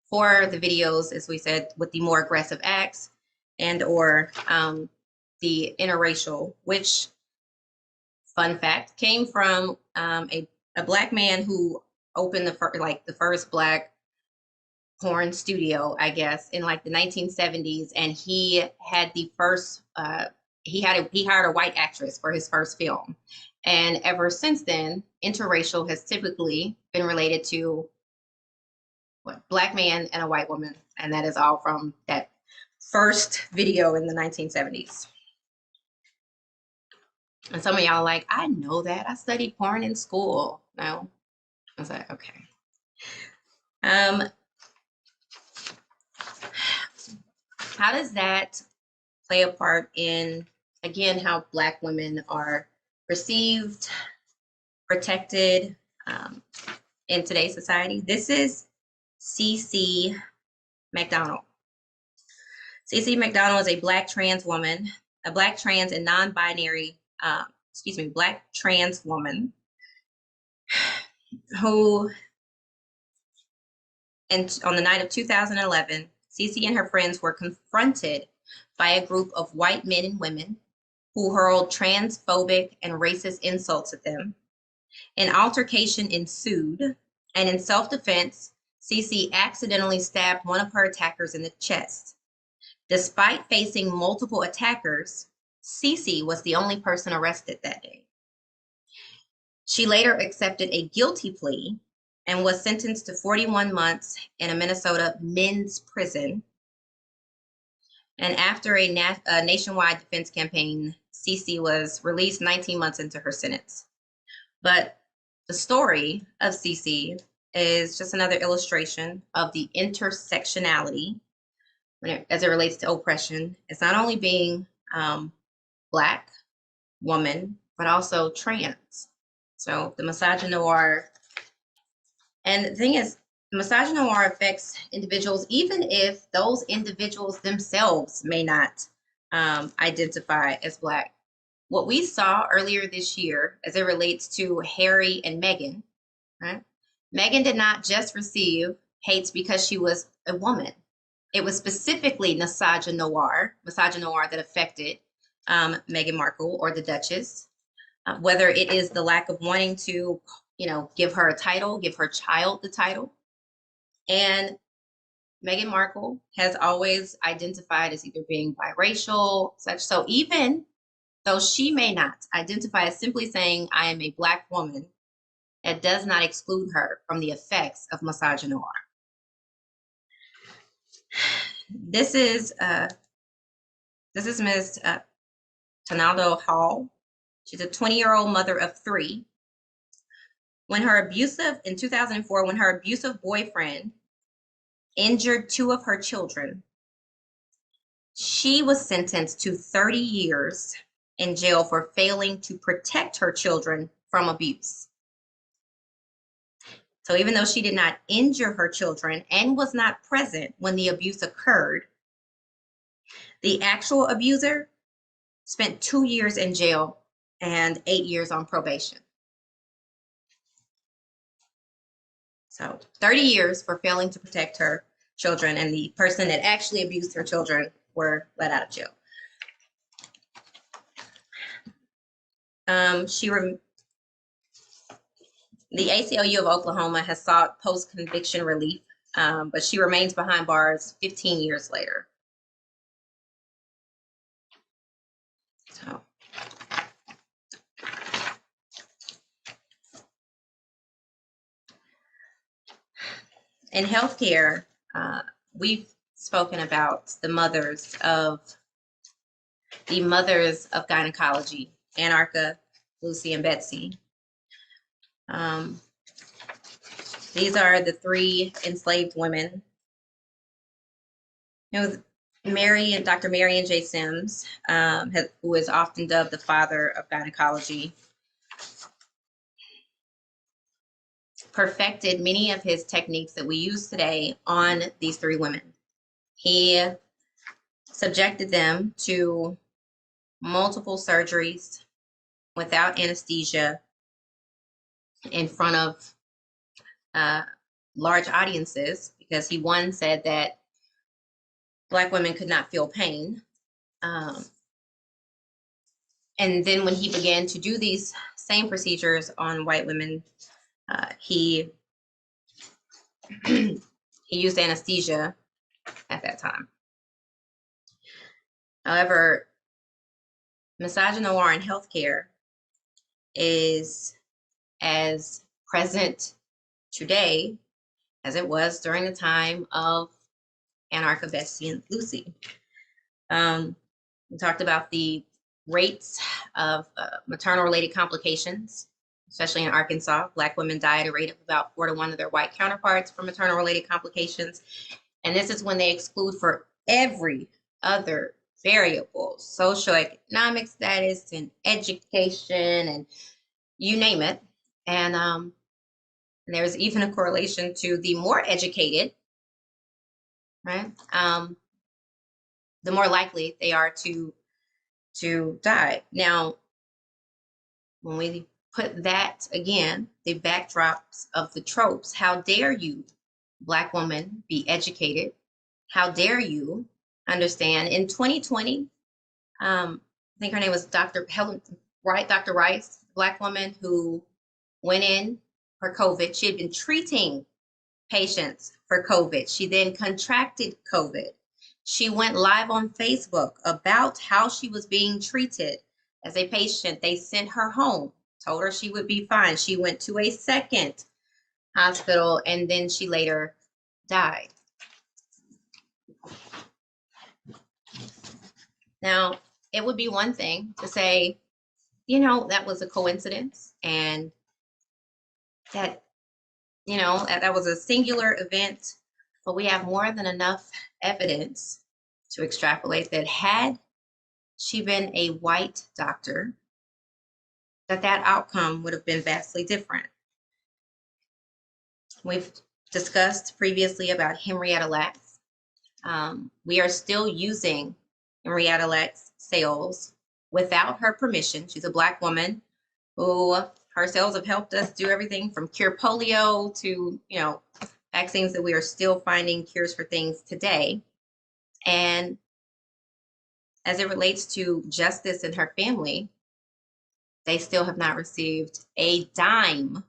Speaker 1: for the videos, as we said, with the more aggressive acts and or the interracial, which, fun fact, came from a Black man who opened the first Black porn studio, I guess, in like the 1970s, and he had the first he hired a white actress for his first film. And ever since then, interracial has typically been related to what, black man and a white woman, and that is all from that first video in the 1970s. And some of y'all are like, I know that. I studied porn in school. No. I was like, okay. How does that play a part in, again, how Black women are perceived, protected in today's society? This is C.C. McDonald. C.C. McDonald is a Black trans woman, a Black trans and non-binary, Black trans woman who, on the night of 2011, C.C. and her friends were confronted by a group of white men and women who hurled transphobic and racist insults at them. An altercation ensued, and in self-defense, C.C. accidentally stabbed one of her attackers in the chest. Despite facing multiple attackers, C.C. was the only person arrested that day. She later accepted a guilty plea and was sentenced to 41 months in a Minnesota men's prison. And after a nationwide defense campaign, C.C. was released 19 months into her sentence. But the story of C.C. is just another illustration of the intersectionality as it relates to oppression. It's not only being Black woman, but also trans. So the misogynoir, and the thing is, misogynoir affects individuals even if those individuals themselves may not identify as Black. What we saw earlier this year as it relates to Harry and Meghan, right? Meghan did not just receive hates because she was a woman. It was specifically misogynoir that affected Meghan Markle or the Duchess, whether it is the lack of wanting to, give her a title, give her child the title. And Meghan Markle has always identified as either being biracial, such. So even though she may not identify as simply saying, I am a Black woman, it does not exclude her from the effects of misogynoir. This is Ms. Tonaldo Hall. She's a 20-year-old mother of 3. In 2004, when her abusive boyfriend injured 2 of her children, she was sentenced to 30 years in jail for failing to protect her children from abuse. So even though she did not injure her children and was not present when the abuse occurred, the actual abuser spent 2 years in jail and 8 years on probation. So 30 years for failing to protect her children, and the person that actually abused her children were let out of jail. The ACLU of Oklahoma has sought post-conviction relief, but she remains behind bars 15 years later. So, in healthcare, we've spoken about the mothers of gynecology, Anarcha, Lucy, and Betsy. These are the 3 enslaved women. Dr. Marion J. Sims, who is often dubbed the father of gynecology, perfected many of his techniques that we use today on these 3 women. He subjected them to multiple surgeries without anesthesia in front of large audiences, because he said that Black women could not feel pain. And then when he began to do these same procedures on white women, he he used anesthesia at that time. However, misogynoir in healthcare is as present today as it was during the time of Anarcha Betsy and Lucy. We talked about the rates of maternal-related complications, especially in Arkansas. Black women die at a rate of about 4 to 1 of their white counterparts for maternal-related complications. And this is when they exclude for every other variable, socioeconomic status and education and you name it. And there's even a correlation to the more educated, right? The more likely they are to die. Now, when we put that again, the backdrops of the tropes, how dare you, Black woman, be educated? How dare you understand? In 2020, I think her name was Dr. Helen Wright, Dr. Rice, Black woman who went in for COVID. She had been treating patients for COVID. She then contracted COVID. She went live on Facebook about how she was being treated as a patient. They sent her home, told her she would be fine. She went to a second hospital, and then she later died. Now, it would be one thing to say, you know, that was a coincidence and that, you know, that was a singular event, but we have more than enough evidence to extrapolate that had she been a white doctor, that outcome would have been vastly different. We've discussed previously about Henrietta Lacks. We are still using Henrietta Lacks cells without her permission. She's a Black woman who her cells have helped us do everything from cure polio to, you know, vaccines that we are still finding cures for things today. And as it relates to justice in her family, they still have not received a dime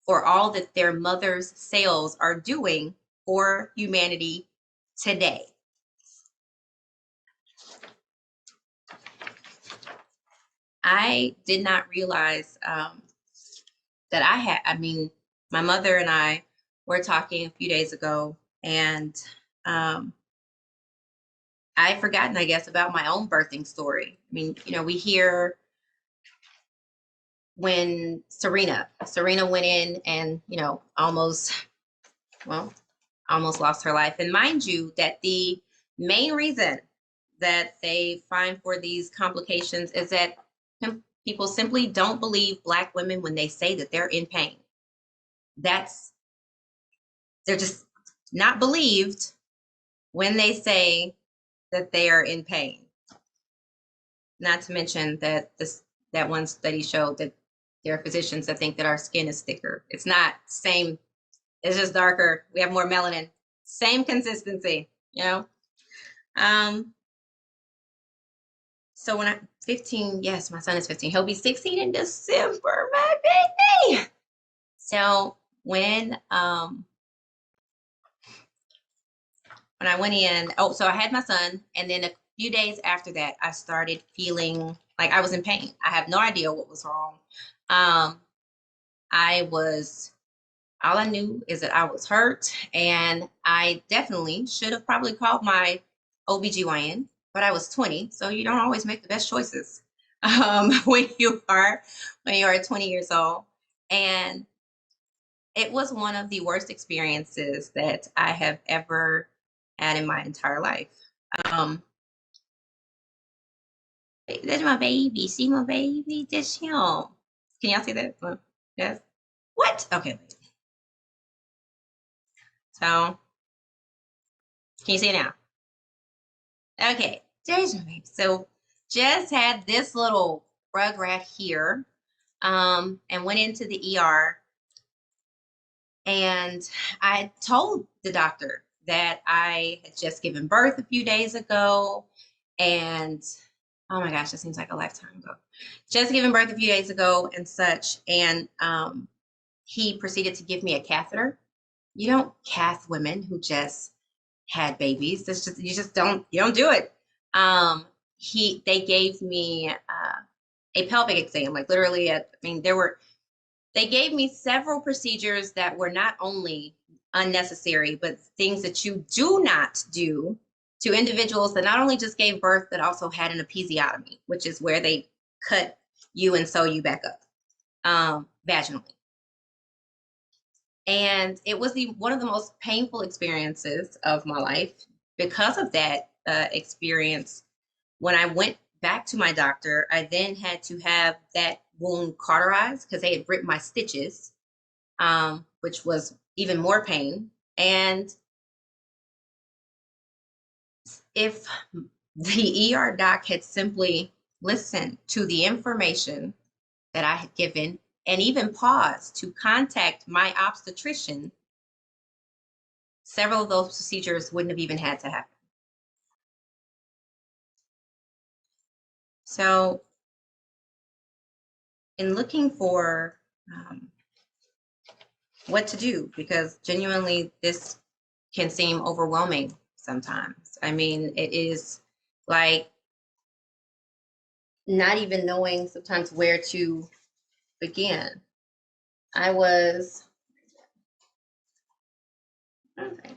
Speaker 1: for all that their mother's cells are doing for humanity today. I did not realize that my mother and I were talking a few days ago, and I'd forgotten, I guess, about my own birthing story. I mean, you know, we hear when Serena went in and, you know, almost lost her life. And mind you, that the main reason that they find for these complications is that people simply don't believe Black women when they say that they're in pain. They're just not believed when they say that they are in pain. Not to mention that that one study showed that there are physicians that think that our skin is thicker. It's not same, it's just darker. We have more melanin. Same consistency, you know? So when I'm 15, yes, my son is 15. He'll be 16 in December, my baby. So when I went in, so I had my son, and then a few days after that, I started feeling like I was in pain. I have no idea what was wrong. All I knew is that I was hurt, and I definitely should have probably called my OBGYN, but I was 20, so you don't always make the best choices when you are 20 years old. And it was one of the worst experiences that I have ever had in my entire life. That's my baby. See my baby? That's him. Can y'all see that? Yes. What? Okay. So, can you see it now? Okay, there's my baby. So, just had this little rugrat here, and went into the ER. And I told the doctor that I had just given birth a few days ago, and oh my gosh, that seems like a lifetime ago. Just given birth a few days ago and such, and he proceeded to give me a catheter. you don't cath women who just had babies. That's just you don't do it. They gave me a pelvic exam, like literally. I mean, they gave me several procedures that were not only unnecessary, but things that you do not do to individuals that not only just gave birth, but also had an episiotomy, which is where they cut you and sew you back up vaginally. And it was one of the most painful experiences of my life. Because of that experience, when I went back to my doctor, I then had to have that wound cauterized because they had ripped my stitches, which was even more pain. And if the ER doc had simply listened to the information that I had given and even paused to contact my obstetrician, several of those procedures wouldn't have even had to happen. So in looking for what to do, because genuinely this can seem overwhelming sometimes. I mean, it is like not even knowing sometimes where to begin. I was, okay.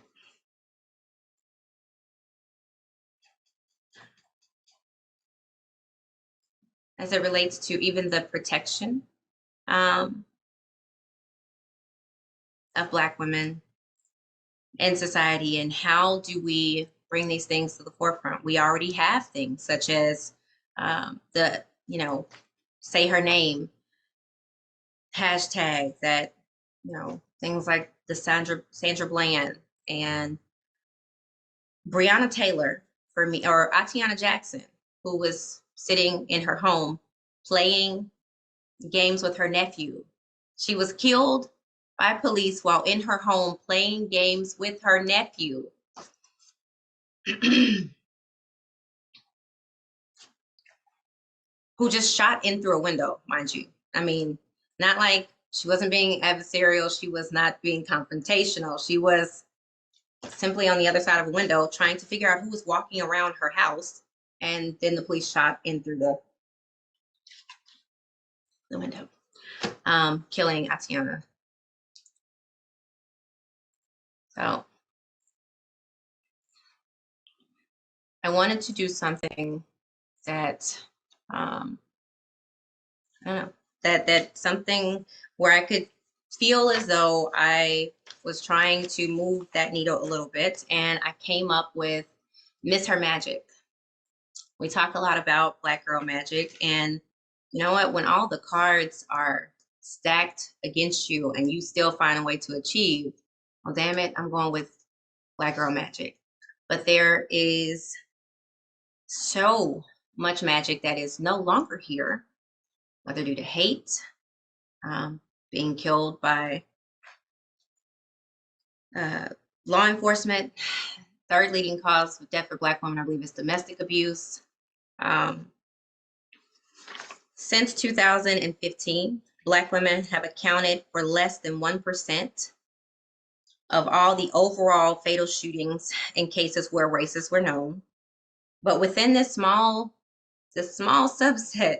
Speaker 1: As it relates to even the protection of Black women in society, and how do we bring these things to the forefront? We already have things such as say her name hashtag that, things like the Sandra Bland and Breonna Taylor for me, or Atiana Jackson, who was sitting in her home playing games with her nephew. She was killed by police while in her home playing games with her nephew. Who just shot in through a window, mind you. I mean, not like she wasn't being adversarial, she was not being confrontational. She was simply on the other side of a window trying to figure out who was walking around her house, and then the police shot in through the window, killing Atiana. So I wanted to do something that I don't know, that something where I could feel as though I was trying to move that needle a little bit, and I came up with Miss Her Magic. We talk a lot about Black girl magic, and you know what? When all the cards are stacked against you and you still find a way to achieve, well, damn it, I'm going with Black girl magic. But there is so much magic that is no longer here, whether due to hate, being killed by law enforcement. Third leading cause of death for Black women, I believe, is domestic abuse. Since 2015, Black women have accounted for less than 1% of all the overall fatal shootings in cases where races were known. But within this small subset,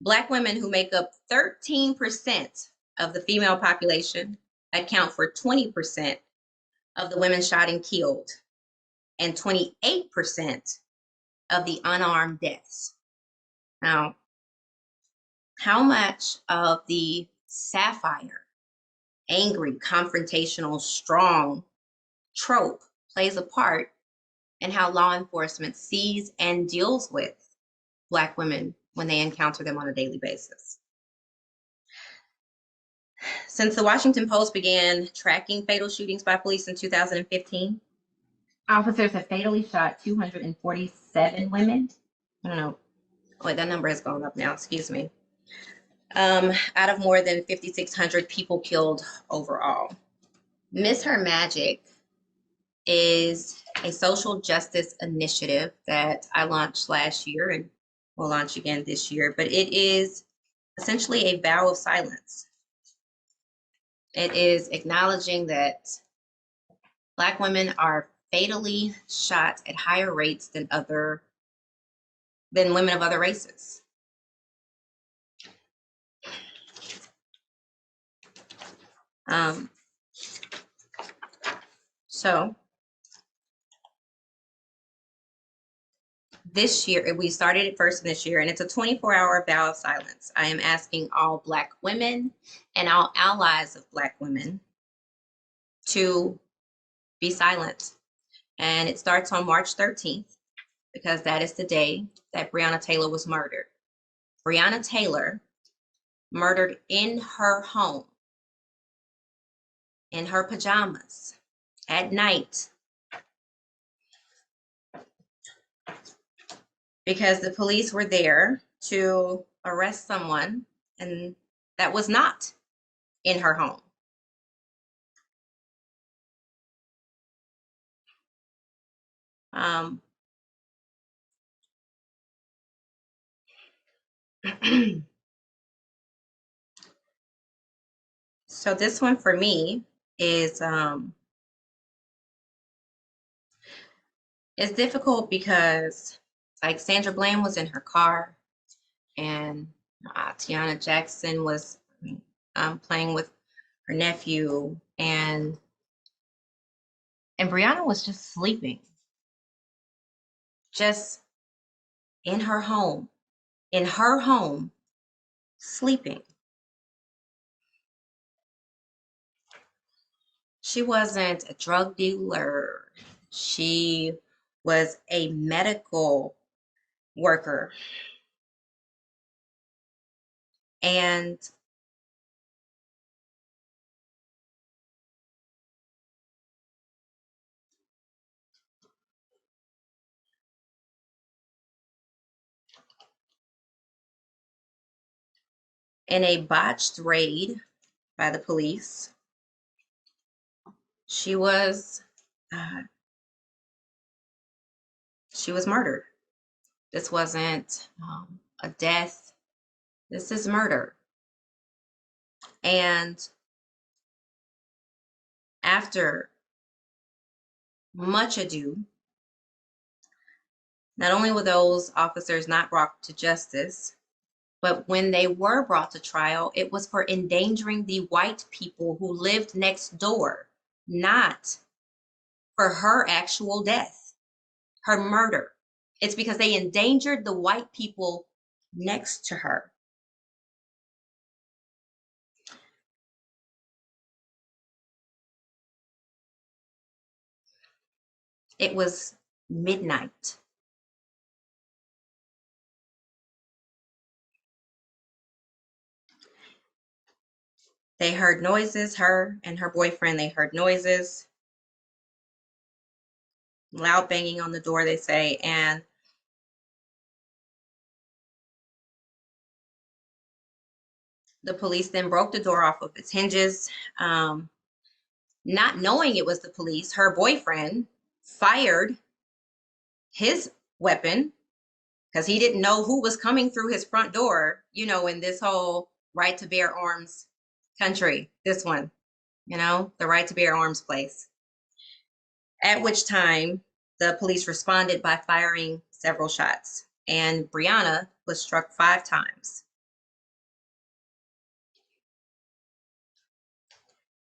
Speaker 1: Black women, who make up 13% of the female population, account for 20% of the women shot and killed, and 28% of the unarmed deaths. Now, how much of the sapphire, angry, confrontational, strong trope plays a part in how law enforcement sees and deals with Black women when they encounter them on a daily basis? Since the Washington Post began tracking fatal shootings by police in 2015, officers have fatally shot 247 women. I don't know. Wait, that number has gone up now. Excuse me. Out of more than 5,600 people killed overall. Miss Her Magic is a social justice initiative that I launched last year and will launch again this year, but it is essentially a vow of silence. It is acknowledging that Black women are fatally shot at higher rates than women of other races. So this year, we started it first this year, and it's a 24-hour vow of silence. I am asking all Black women and all allies of Black women to be silent. And it starts on March 13th, because that is the day that Breonna Taylor was murdered. Breonna Taylor murdered in her home, in her pajamas, at night, because the police were there to arrest someone, and that was not in her home. So this one for me is it's difficult because, like, Sandra Bland was in her car, and Tiana Jackson was playing with her nephew, and Breonna was just sleeping, just in her home, sleeping. She wasn't a drug dealer. She was a medical worker. And in a botched raid by the police, she was murdered. This wasn't a death. This is murder. And after much ado, not only were those officers not brought to justice, but when they were brought to trial, it was for endangering the white people who lived next door, not for her actual death, her murder. It's because they endangered the white people next to her. It was midnight. They heard noises, her and her boyfriend, they heard noises, loud banging on the door, they say, and the police then broke the door off of its hinges. Not knowing it was the police, her boyfriend fired his weapon because he didn't know who was coming through his front door, in this whole right to bear arms country, this one, the right to bear arms place. At which time the police responded by firing several shots, and Breonna was struck 5 times.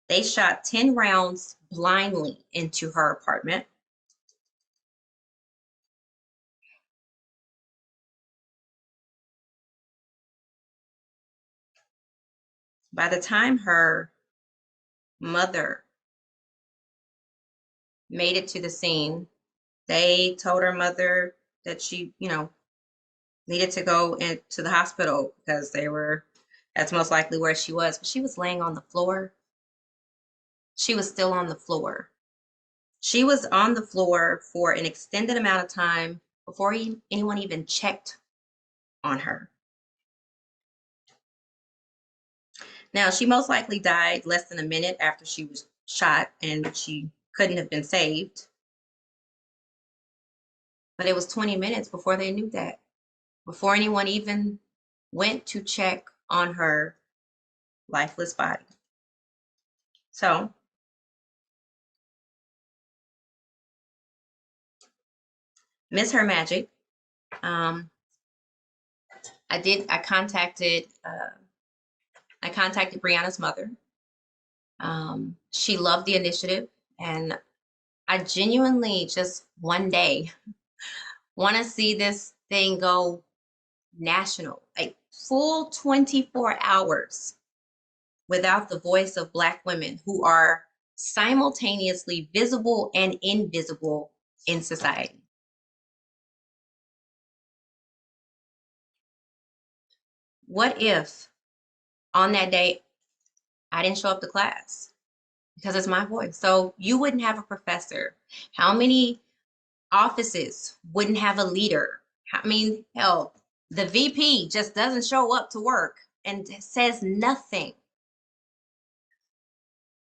Speaker 1: They shot 10 rounds blindly into her apartment. By the time her mother made it to the scene, they told her mother that she, needed to go into the hospital because that's most likely where she was. But she was laying on the floor. She was still on the floor. She was on the floor for an extended amount of time before anyone even checked on her. Now, she most likely died less than a minute after she was shot, and she couldn't have been saved. But it was 20 minutes before they knew that, before anyone even went to check on her lifeless body. So Miss Her Magic. I contacted Brianna's mother. She loved the initiative, and I genuinely just one day want to see this thing go national, like full 24 hours without the voice of Black women who are simultaneously visible and invisible in society. What if on that day I didn't show up to class because it's my voice? So you wouldn't have a professor. How many offices wouldn't have a leader? I mean, hell, the VP just doesn't show up to work and says nothing.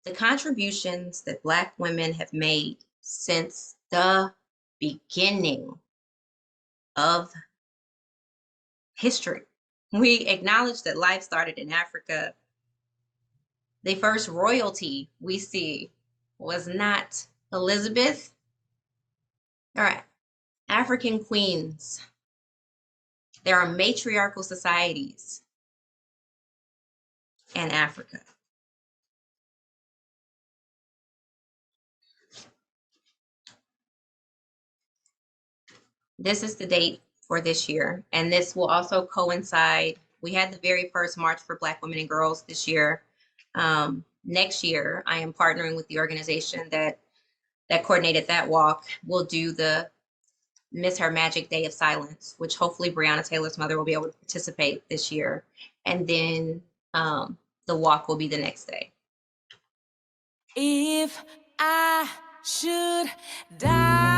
Speaker 1: The contributions that Black women have made since the beginning of history. We acknowledge that life started in Africa. The first royalty we see was not Elizabeth. All right, African queens. There are matriarchal societies in Africa. This is the date for this year, and this will also coincide. We had the very first March for Black Women and Girls this year. Next year, I am partnering with the organization that coordinated that walk. We'll do the Miss Her Magic Day of Silence, which hopefully Breonna Taylor's mother will be able to participate this year. And then the walk will be the next day. If I should die.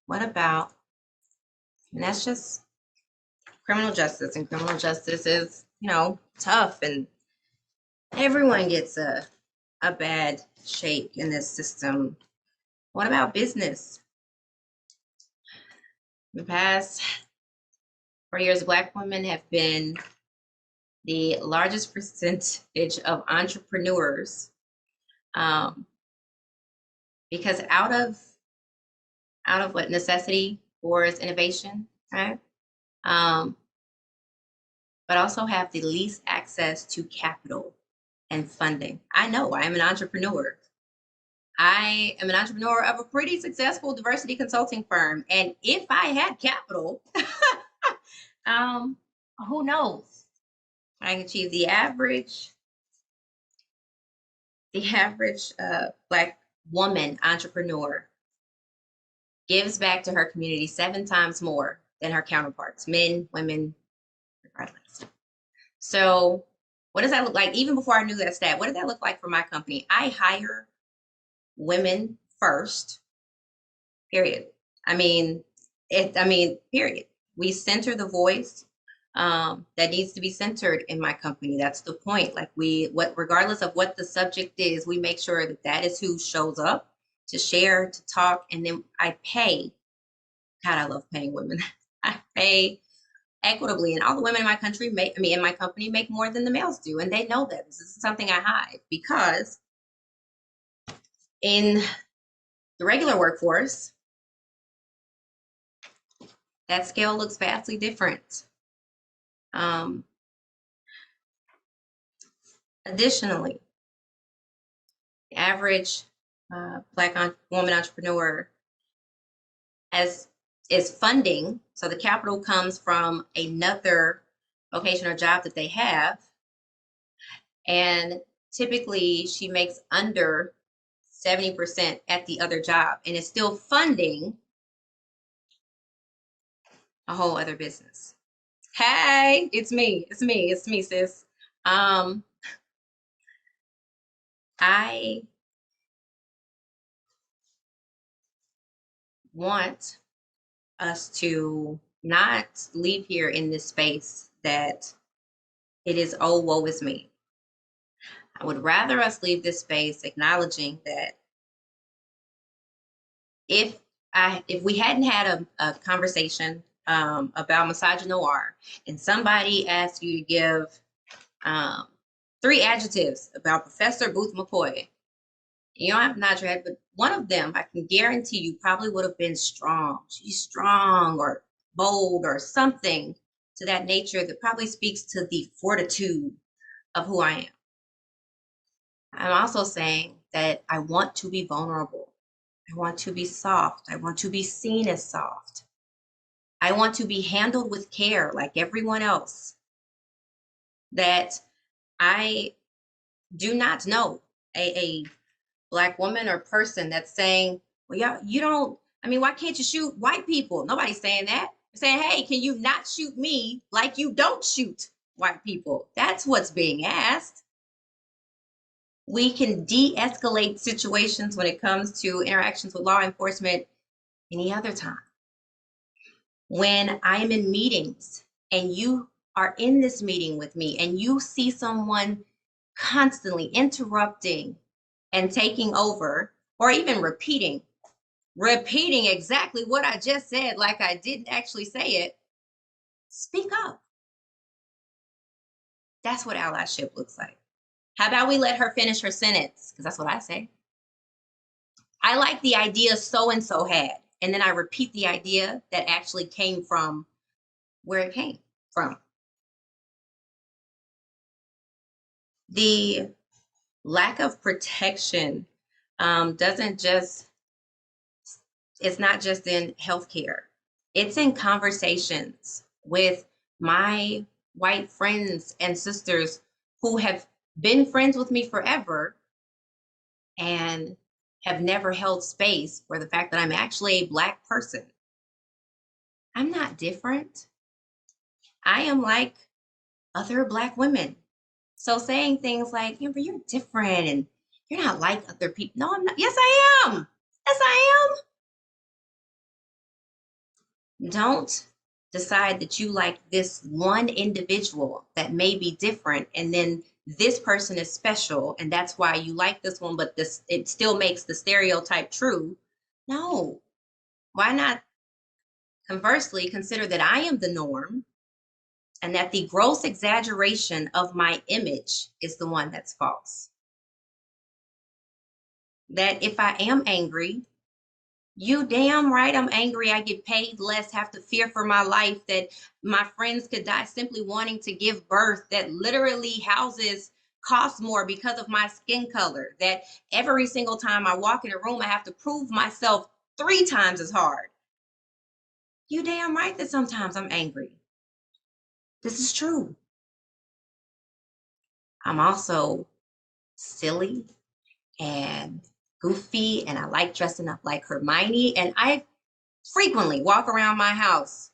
Speaker 1: What about, and that's just criminal justice, and criminal justice is, you know, tough, and everyone gets a bad shake in this system. What about business? In the past 4 years, Black women have been the largest percentage of entrepreneurs, because out of what necessity bores innovation, right? But also have the least access to capital and funding. I know I am an entrepreneur. I am an entrepreneur of a pretty successful diversity consulting firm. And if I had capital, who knows? I can achieve the average Black woman entrepreneur gives back to her community 7 times more than her counterparts, men, women, regardless. So what does that look like? Even before I knew that stat, what did that look like for my company? I hire women first, period. Period. We center the voice that needs to be centered in my company. That's the point. Like regardless of what the subject is, we make sure that that is who shows up to share, to talk, and then I pay. God, I love paying women. I pay equitably, and all the women in my country in my company make more than the males do, and they know that. This is something I hide because in the regular workforce, that scale looks vastly different. Additionally, the average Black woman entrepreneur is funding, so the capital comes from another vocation or job that they have, and typically she makes under 70% at the other job and is still funding a whole other business. Hey, it's me, sis. I want us to not leave here in this space that it is, oh, woe is me. I would rather us leave this space acknowledging that if we hadn't had a conversation about misogynoir, and somebody asked you to give 3 adjectives about Professor Booth-McCoy, You don't have to nod your head, but one of them, I can guarantee you, probably would have been strong. She's strong or bold or something to that nature that probably speaks to the fortitude of who I am. I'm also saying that I want to be vulnerable. I want to be soft. I want to be seen as soft. I want to be handled with care like everyone else. That I do not know a Black woman or person that's saying, well, yeah, you don't, I mean, why can't you shoot white people? Nobody's saying that. They're saying, hey, can you not shoot me like you don't shoot white people? That's what's being asked. We can de-escalate situations when it comes to interactions with law enforcement any other time. When I am in meetings and you are in this meeting with me and you see someone constantly interrupting and taking over, or even repeating exactly what I just said, like I didn't actually say it, speak up. That's what allyship looks like. How about we let her finish her sentence? Because that's what I say. I like the idea so and so had, and then I repeat the idea that actually came from where it came from. The lack of protection doesn't just, it's not just in healthcare, it's in conversations with my white friends and sisters who have been friends with me forever and have never held space for the fact that I'm actually a Black person. I'm not different. I am like other Black women. So saying things like, you know, you're different and you're not like other people. No, I'm not. Yes, I am. Yes, I am. Don't decide that you like this one individual that may be different, and then this person is special, and that's why you like this one, but this, it still makes the stereotype true. No. Why not conversely consider that I am the norm and that the gross exaggeration of my image is the one that's false? That if I am angry, you damn right I'm angry. I get paid less, have to fear for my life, that my friends could die simply wanting to give birth, that literally houses cost more because of my skin color, that every single time I walk in a room, I have to prove myself 3 times as hard. You damn right that sometimes I'm angry. This is true. I'm also silly and goofy, and I like dressing up like Hermione, and I frequently walk around my house,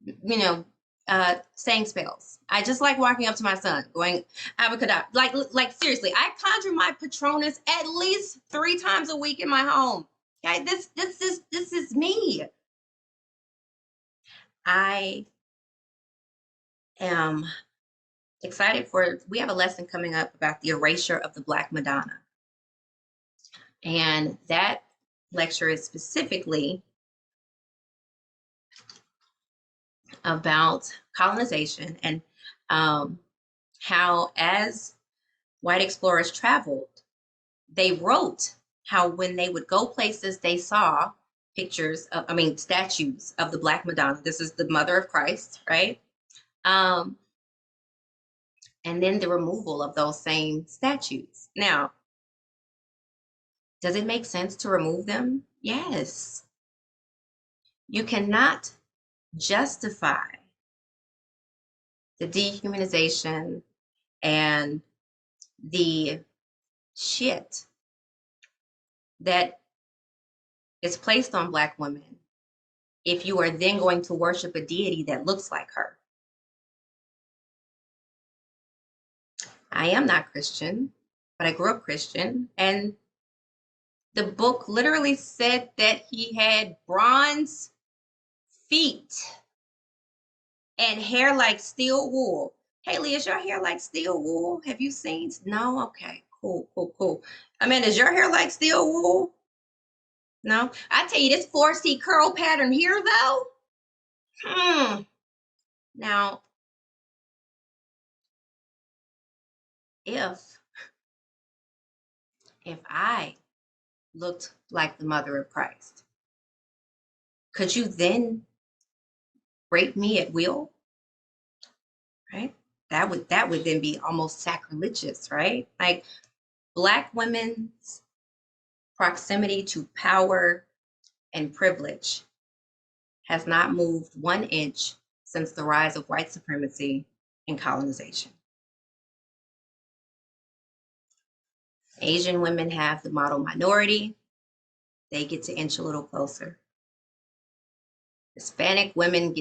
Speaker 1: you know, saying spells. I just like walking up to my son, going avocado. Like seriously, I conjure my Patronus at least 3 times a week in my home. Okay, this is me. I am excited for. We have a lesson coming up about the erasure of the Black Madonna, and that lecture is specifically about colonization and how, as white explorers traveled, they wrote how when they would go places, they saw pictures of, I mean, statues of the Black Madonna. This is the mother of Christ, right? Um, and then the removal of those same statues. Now, does it make sense to remove them? Yes. You cannot justify the dehumanization and the shit that is placed on Black women if you are then going to worship a deity that looks like her. I am not Christian, but I grew up Christian, and the book literally said that he had bronze feet and hair like steel wool. Haley, is your hair like steel wool? Have you seen? No? Okay, cool, cool, cool. I mean, is your hair like steel wool? No? I tell you, this 4C curl pattern here, though, Now, if if I looked like the mother of Christ, could you then rape me at will? Right? That would then be almost sacrilegious, right? Like Black women's proximity to power and privilege has not moved 1 inch since the rise of white supremacy and colonization. Asian women have the model minority. They get to inch a little closer. Hispanic women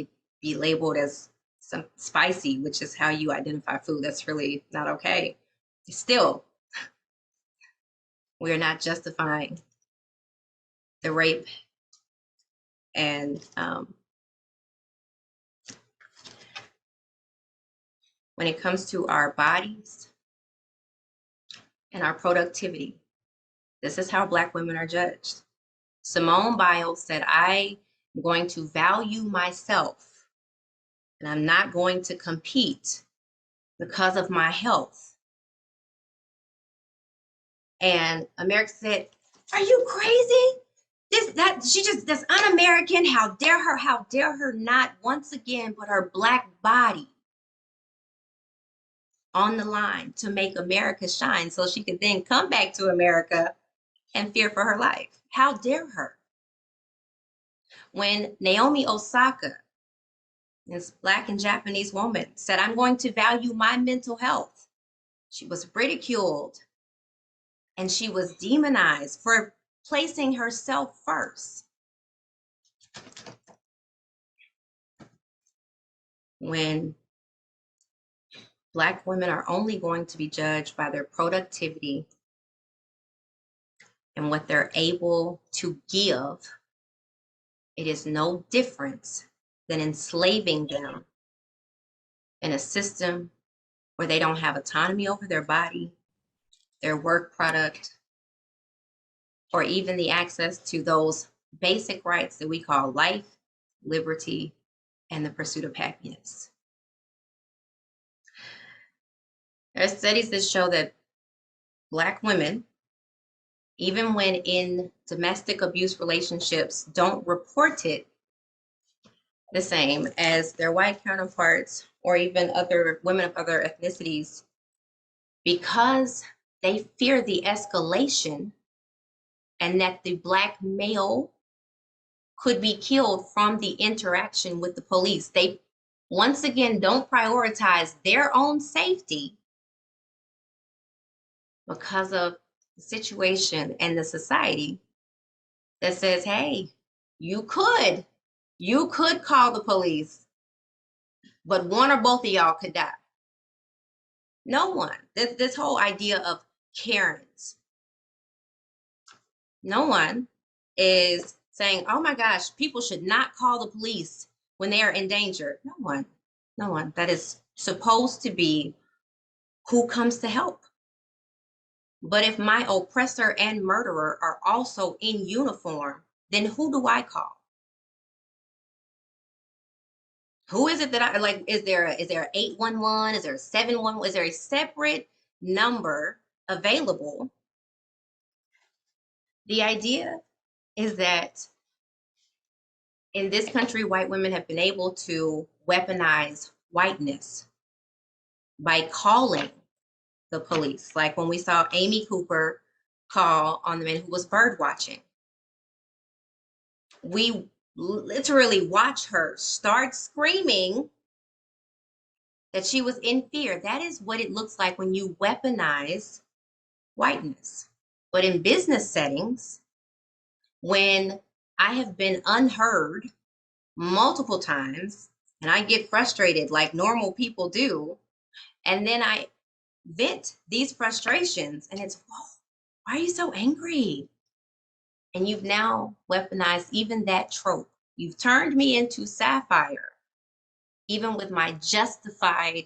Speaker 1: be labeled as some spicy, which is how you identify food. That's really not okay. Still, we're not justifying the rape and when it comes to our bodies and our productivity, this is how Black women are judged. Simone Biles said, I am going to value myself and I'm not going to compete because of my health. And America said, are you crazy? That's un-American. How dare her not once again put her Black body on the line to make America shine so she could then come back to America and fear for her life. How dare her? When Naomi Osaka, this Black and Japanese woman, said, I'm going to value my mental health, she was ridiculed and she was demonized for placing herself first. When Black women are only going to be judged by their productivity and what they're able to give, it is no different than enslaving them in a system where they don't have autonomy over their body, their work product, or even the access to those basic rights that we call life, liberty, and the pursuit of happiness. There are studies that show that Black women, even when in domestic abuse relationships, don't report it the same as their white counterparts or even other women of other ethnicities because they fear the escalation and that the Black male could be killed from the interaction with the police. They, once again, don't prioritize their own safety because of the situation and the society that says, hey, you could call the police, but one or both of y'all could die. No one. This whole idea of Karens. No one is saying, oh my gosh, people should not call the police when they are in danger. No one. No one. That is supposed to be who comes to help. But if my oppressor and murderer are also in uniform, then who do I call? Who is it that I like? Is there 811? Is there a 711? Is there a separate number available? The idea is that in this country, white women have been able to weaponize whiteness by calling the police. Like when we saw Amy Cooper call on the man who was bird watching. We literally watched her start screaming that she was in fear. That is what it looks like when you weaponize whiteness. But in business settings, when I have been unheard multiple times and I get frustrated like normal people do, and then I vent these frustrations and it's, whoa, why are you so angry? And you've now weaponized even that trope. You've turned me into Sapphire, even with my justified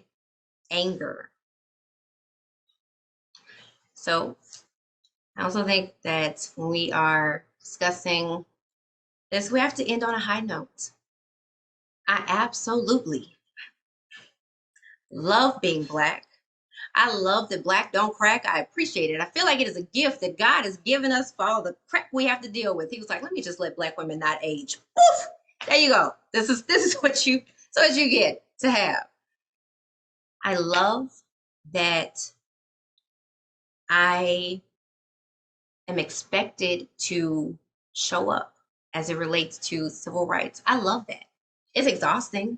Speaker 1: anger. So I also think that when we are discussing this, we have to end on a high note. I absolutely love being Black. I love that Black don't crack. I appreciate it. I feel like it is a gift that God has given us for all the crap we have to deal with. He was like, let me just let Black women not age. Poof! There you go. This is what you get to have. I love that I am expected to show up as it relates to civil rights. I love that. It's exhausting,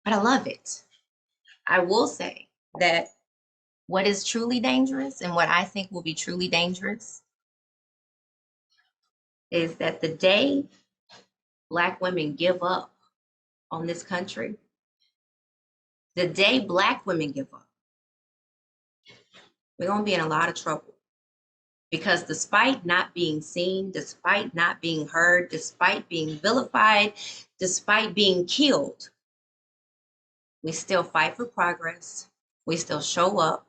Speaker 1: but I love it. I will say that what is truly dangerous and what I think will be truly dangerous is that the day Black women give up on this country, the day Black women give up, we're going to be in a lot of trouble. Because despite not being seen, despite not being heard, despite being vilified, despite being killed, we still fight for progress. We still show up.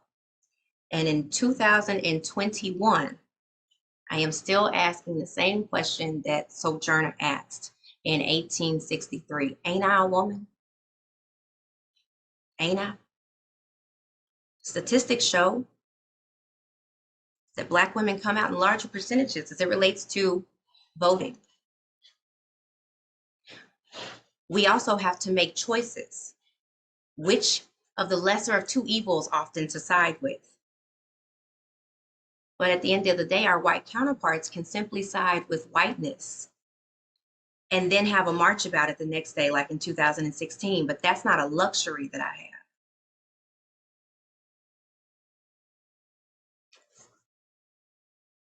Speaker 1: And in 2021, I am still asking the same question that Sojourner asked in 1863. Ain't I a woman? Ain't I? Statistics show that Black women come out in larger percentages as it relates to voting. We also have to make choices. Which of the lesser of two evils often to side with? But at the end of the day, our white counterparts can simply side with whiteness and then have a march about it the next day, like in 2016. But that's not a luxury that I have.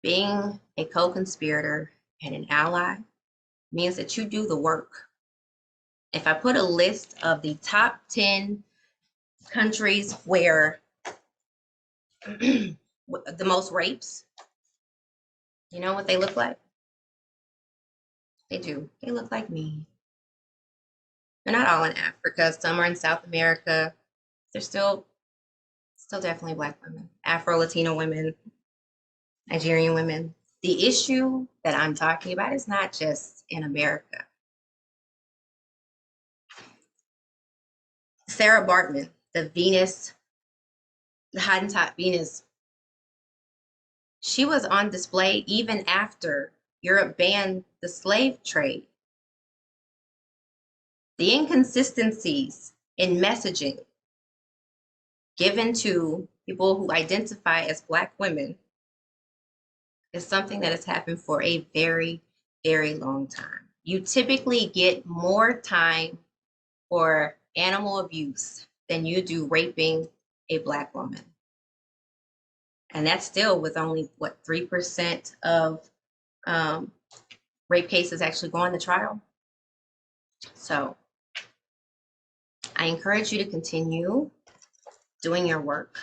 Speaker 1: Being a co-conspirator and an ally means that you do the work. If I put a list of the top 10 countries where the most rapes, you know what they look like? They do. They look like me. They're not all in Africa. Some are in South America. They're still definitely Black women, Afro-Latino women, Nigerian women. The issue that I'm talking about is not just in America. Sarah Bartman, the Hottentot Venus, she was on display even after Europe banned the slave trade. The inconsistencies in messaging given to people who identify as Black women is something that has happened for a very, very long time. You typically get more time for animal abuse than you do raping a Black woman. And that's still with only, 3% of rape cases actually going to trial. So I encourage you to continue doing your work.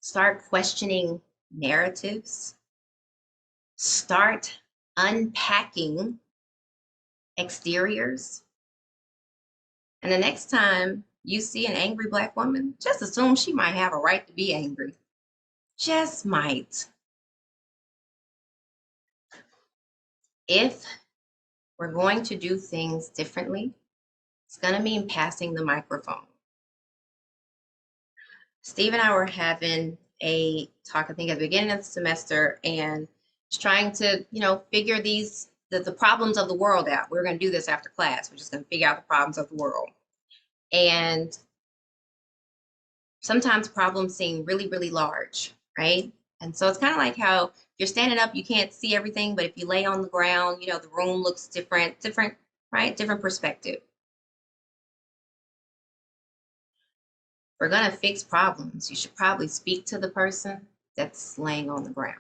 Speaker 1: Start questioning narratives. Start unpacking exteriors. And the next time you see an angry Black woman, just assume she might have a right to be angry. Just might. If we're going to do things differently, it's going to mean passing the microphone. Steve and I were having a talk, I think, at the beginning of the semester, and just trying to, figure the problems of the world out. We're going to do this after class. We're just going to figure out the problems of the world. And sometimes problems seem really, really large, right? And so it's kind of like how if you're standing up, you can't see everything, but if you lay on the ground, the room looks different, right? Different perspective. If we're gonna fix problems, you should probably speak to the person that's laying on the ground,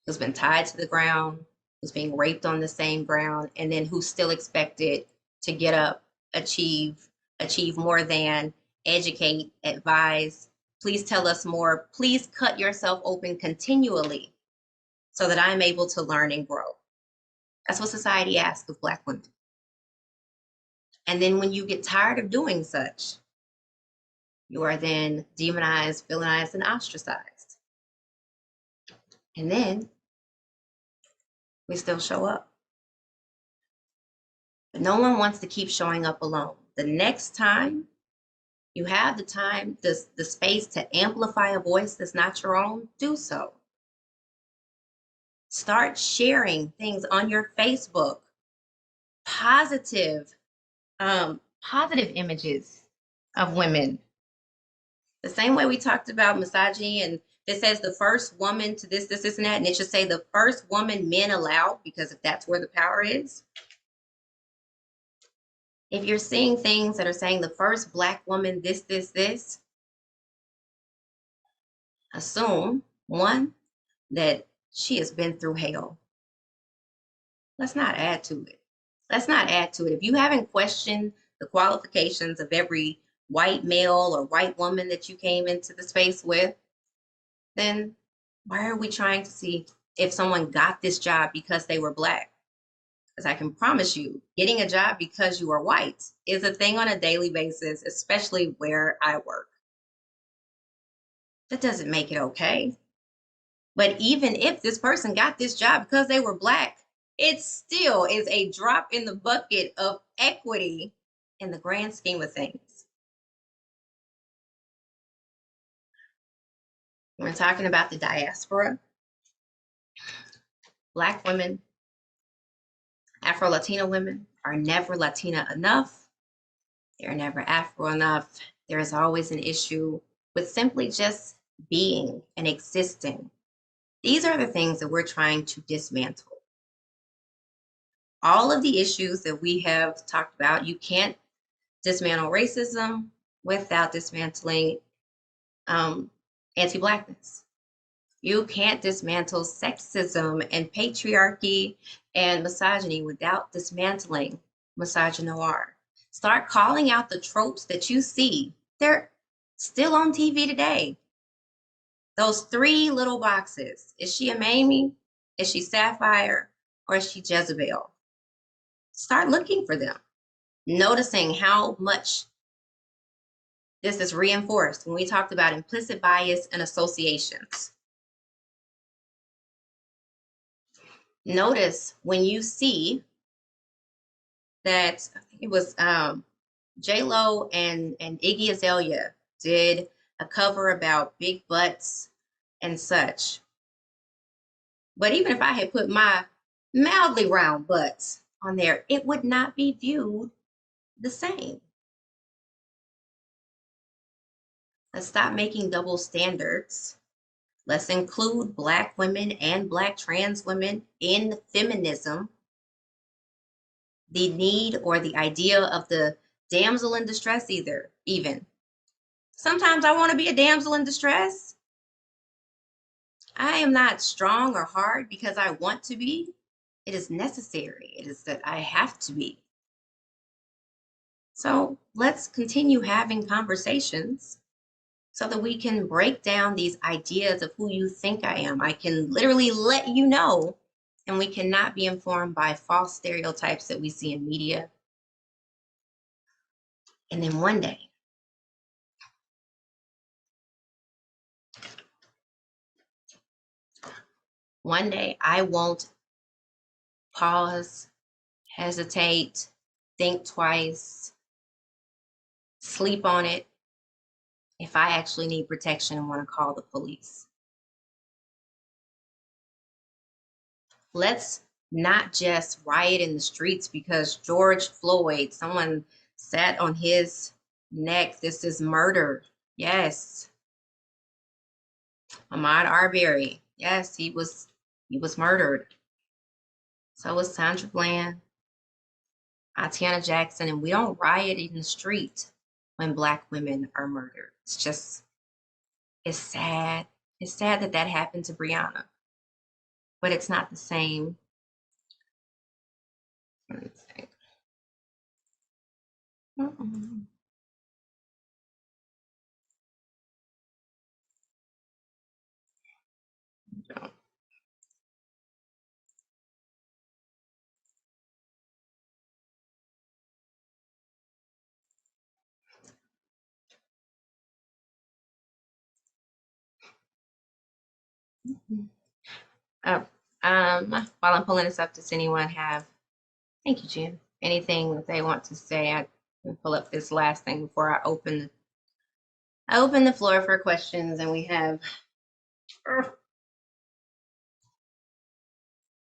Speaker 1: who's been tied to the ground, who's being raped on the same ground, and then who's still expected to get up, achieve more than, educate, advise. Please tell us more. Please cut yourself open continually so that I'm able to learn and grow. That's what society asks of Black women. And then when you get tired of doing such, you are then demonized, villainized, and ostracized. And then we still show up. But no one wants to keep showing up alone. The next time You have the time, the space to amplify a voice that's not your own, do so. Start sharing things on your Facebook, positive, positive images of women. The same way we talked about misogyny, and it says the first woman to this, and that, and it should say the first woman men allowed, because if that's where the power is. If you're seeing things that are saying the first Black woman, this, assume, one, that she has been through hell. Let's not add to it. Let's not add to it. If you haven't questioned the qualifications of every white male or white woman that you came into the space with, then why are we trying to see if someone got this job because they were Black? Because I can promise you, getting a job because you are white is a thing on a daily basis, especially where I work. That doesn't make it okay. But even if this person got this job because they were Black, it still is a drop in the bucket of equity in the grand scheme of things. We're talking about the diaspora. Black women, Afro-Latina women are never Latina enough. They're never Afro enough. There is always an issue with simply just being and existing. These are the things that we're trying to dismantle. All of the issues that we have talked about, you can't dismantle racism without dismantling anti-Blackness. You can't dismantle sexism and patriarchy and misogyny without dismantling misogynoir. Start calling out the tropes that you see. They're still on TV today. Those three little boxes. Is she a Mamie? Is she Sapphire? Or is she Jezebel? Start looking for them. Noticing how much this is reinforced when we talked about implicit bias and associations. Notice when you see that, I think it was J-Lo and Iggy Azalea did a cover about big butts and such. But even if I had put my mildly round butts on there, it would not be viewed the same. Let's stop making double standards. Let's include Black women and Black trans women in feminism. The need or the idea of the damsel in distress even. Sometimes I want to be a damsel in distress. I am not strong or hard because I want to be. It is necessary. It is that I have to be. So let's continue having conversations so that we can break down these ideas of who you think I am. I can literally let you know, and we cannot be informed by false stereotypes that we see in media. And then one day I won't pause, hesitate, think twice, sleep on it if I actually need protection and want to call the police. Let's not just riot in the streets because George Floyd, someone sat on his neck. This is murder. Yes. Ahmaud Arbery. Yes, he was murdered. So was Sandra Bland, Atiana Jackson, and we don't riot in the street when Black women are murdered. It's sad. It's sad that that happened to Breonna, but it's not the same. Let me think. While I'm pulling this up, does anyone have, thank you, Jim, anything that they want to say? I can pull up this last thing before I open I open the floor for questions, and we have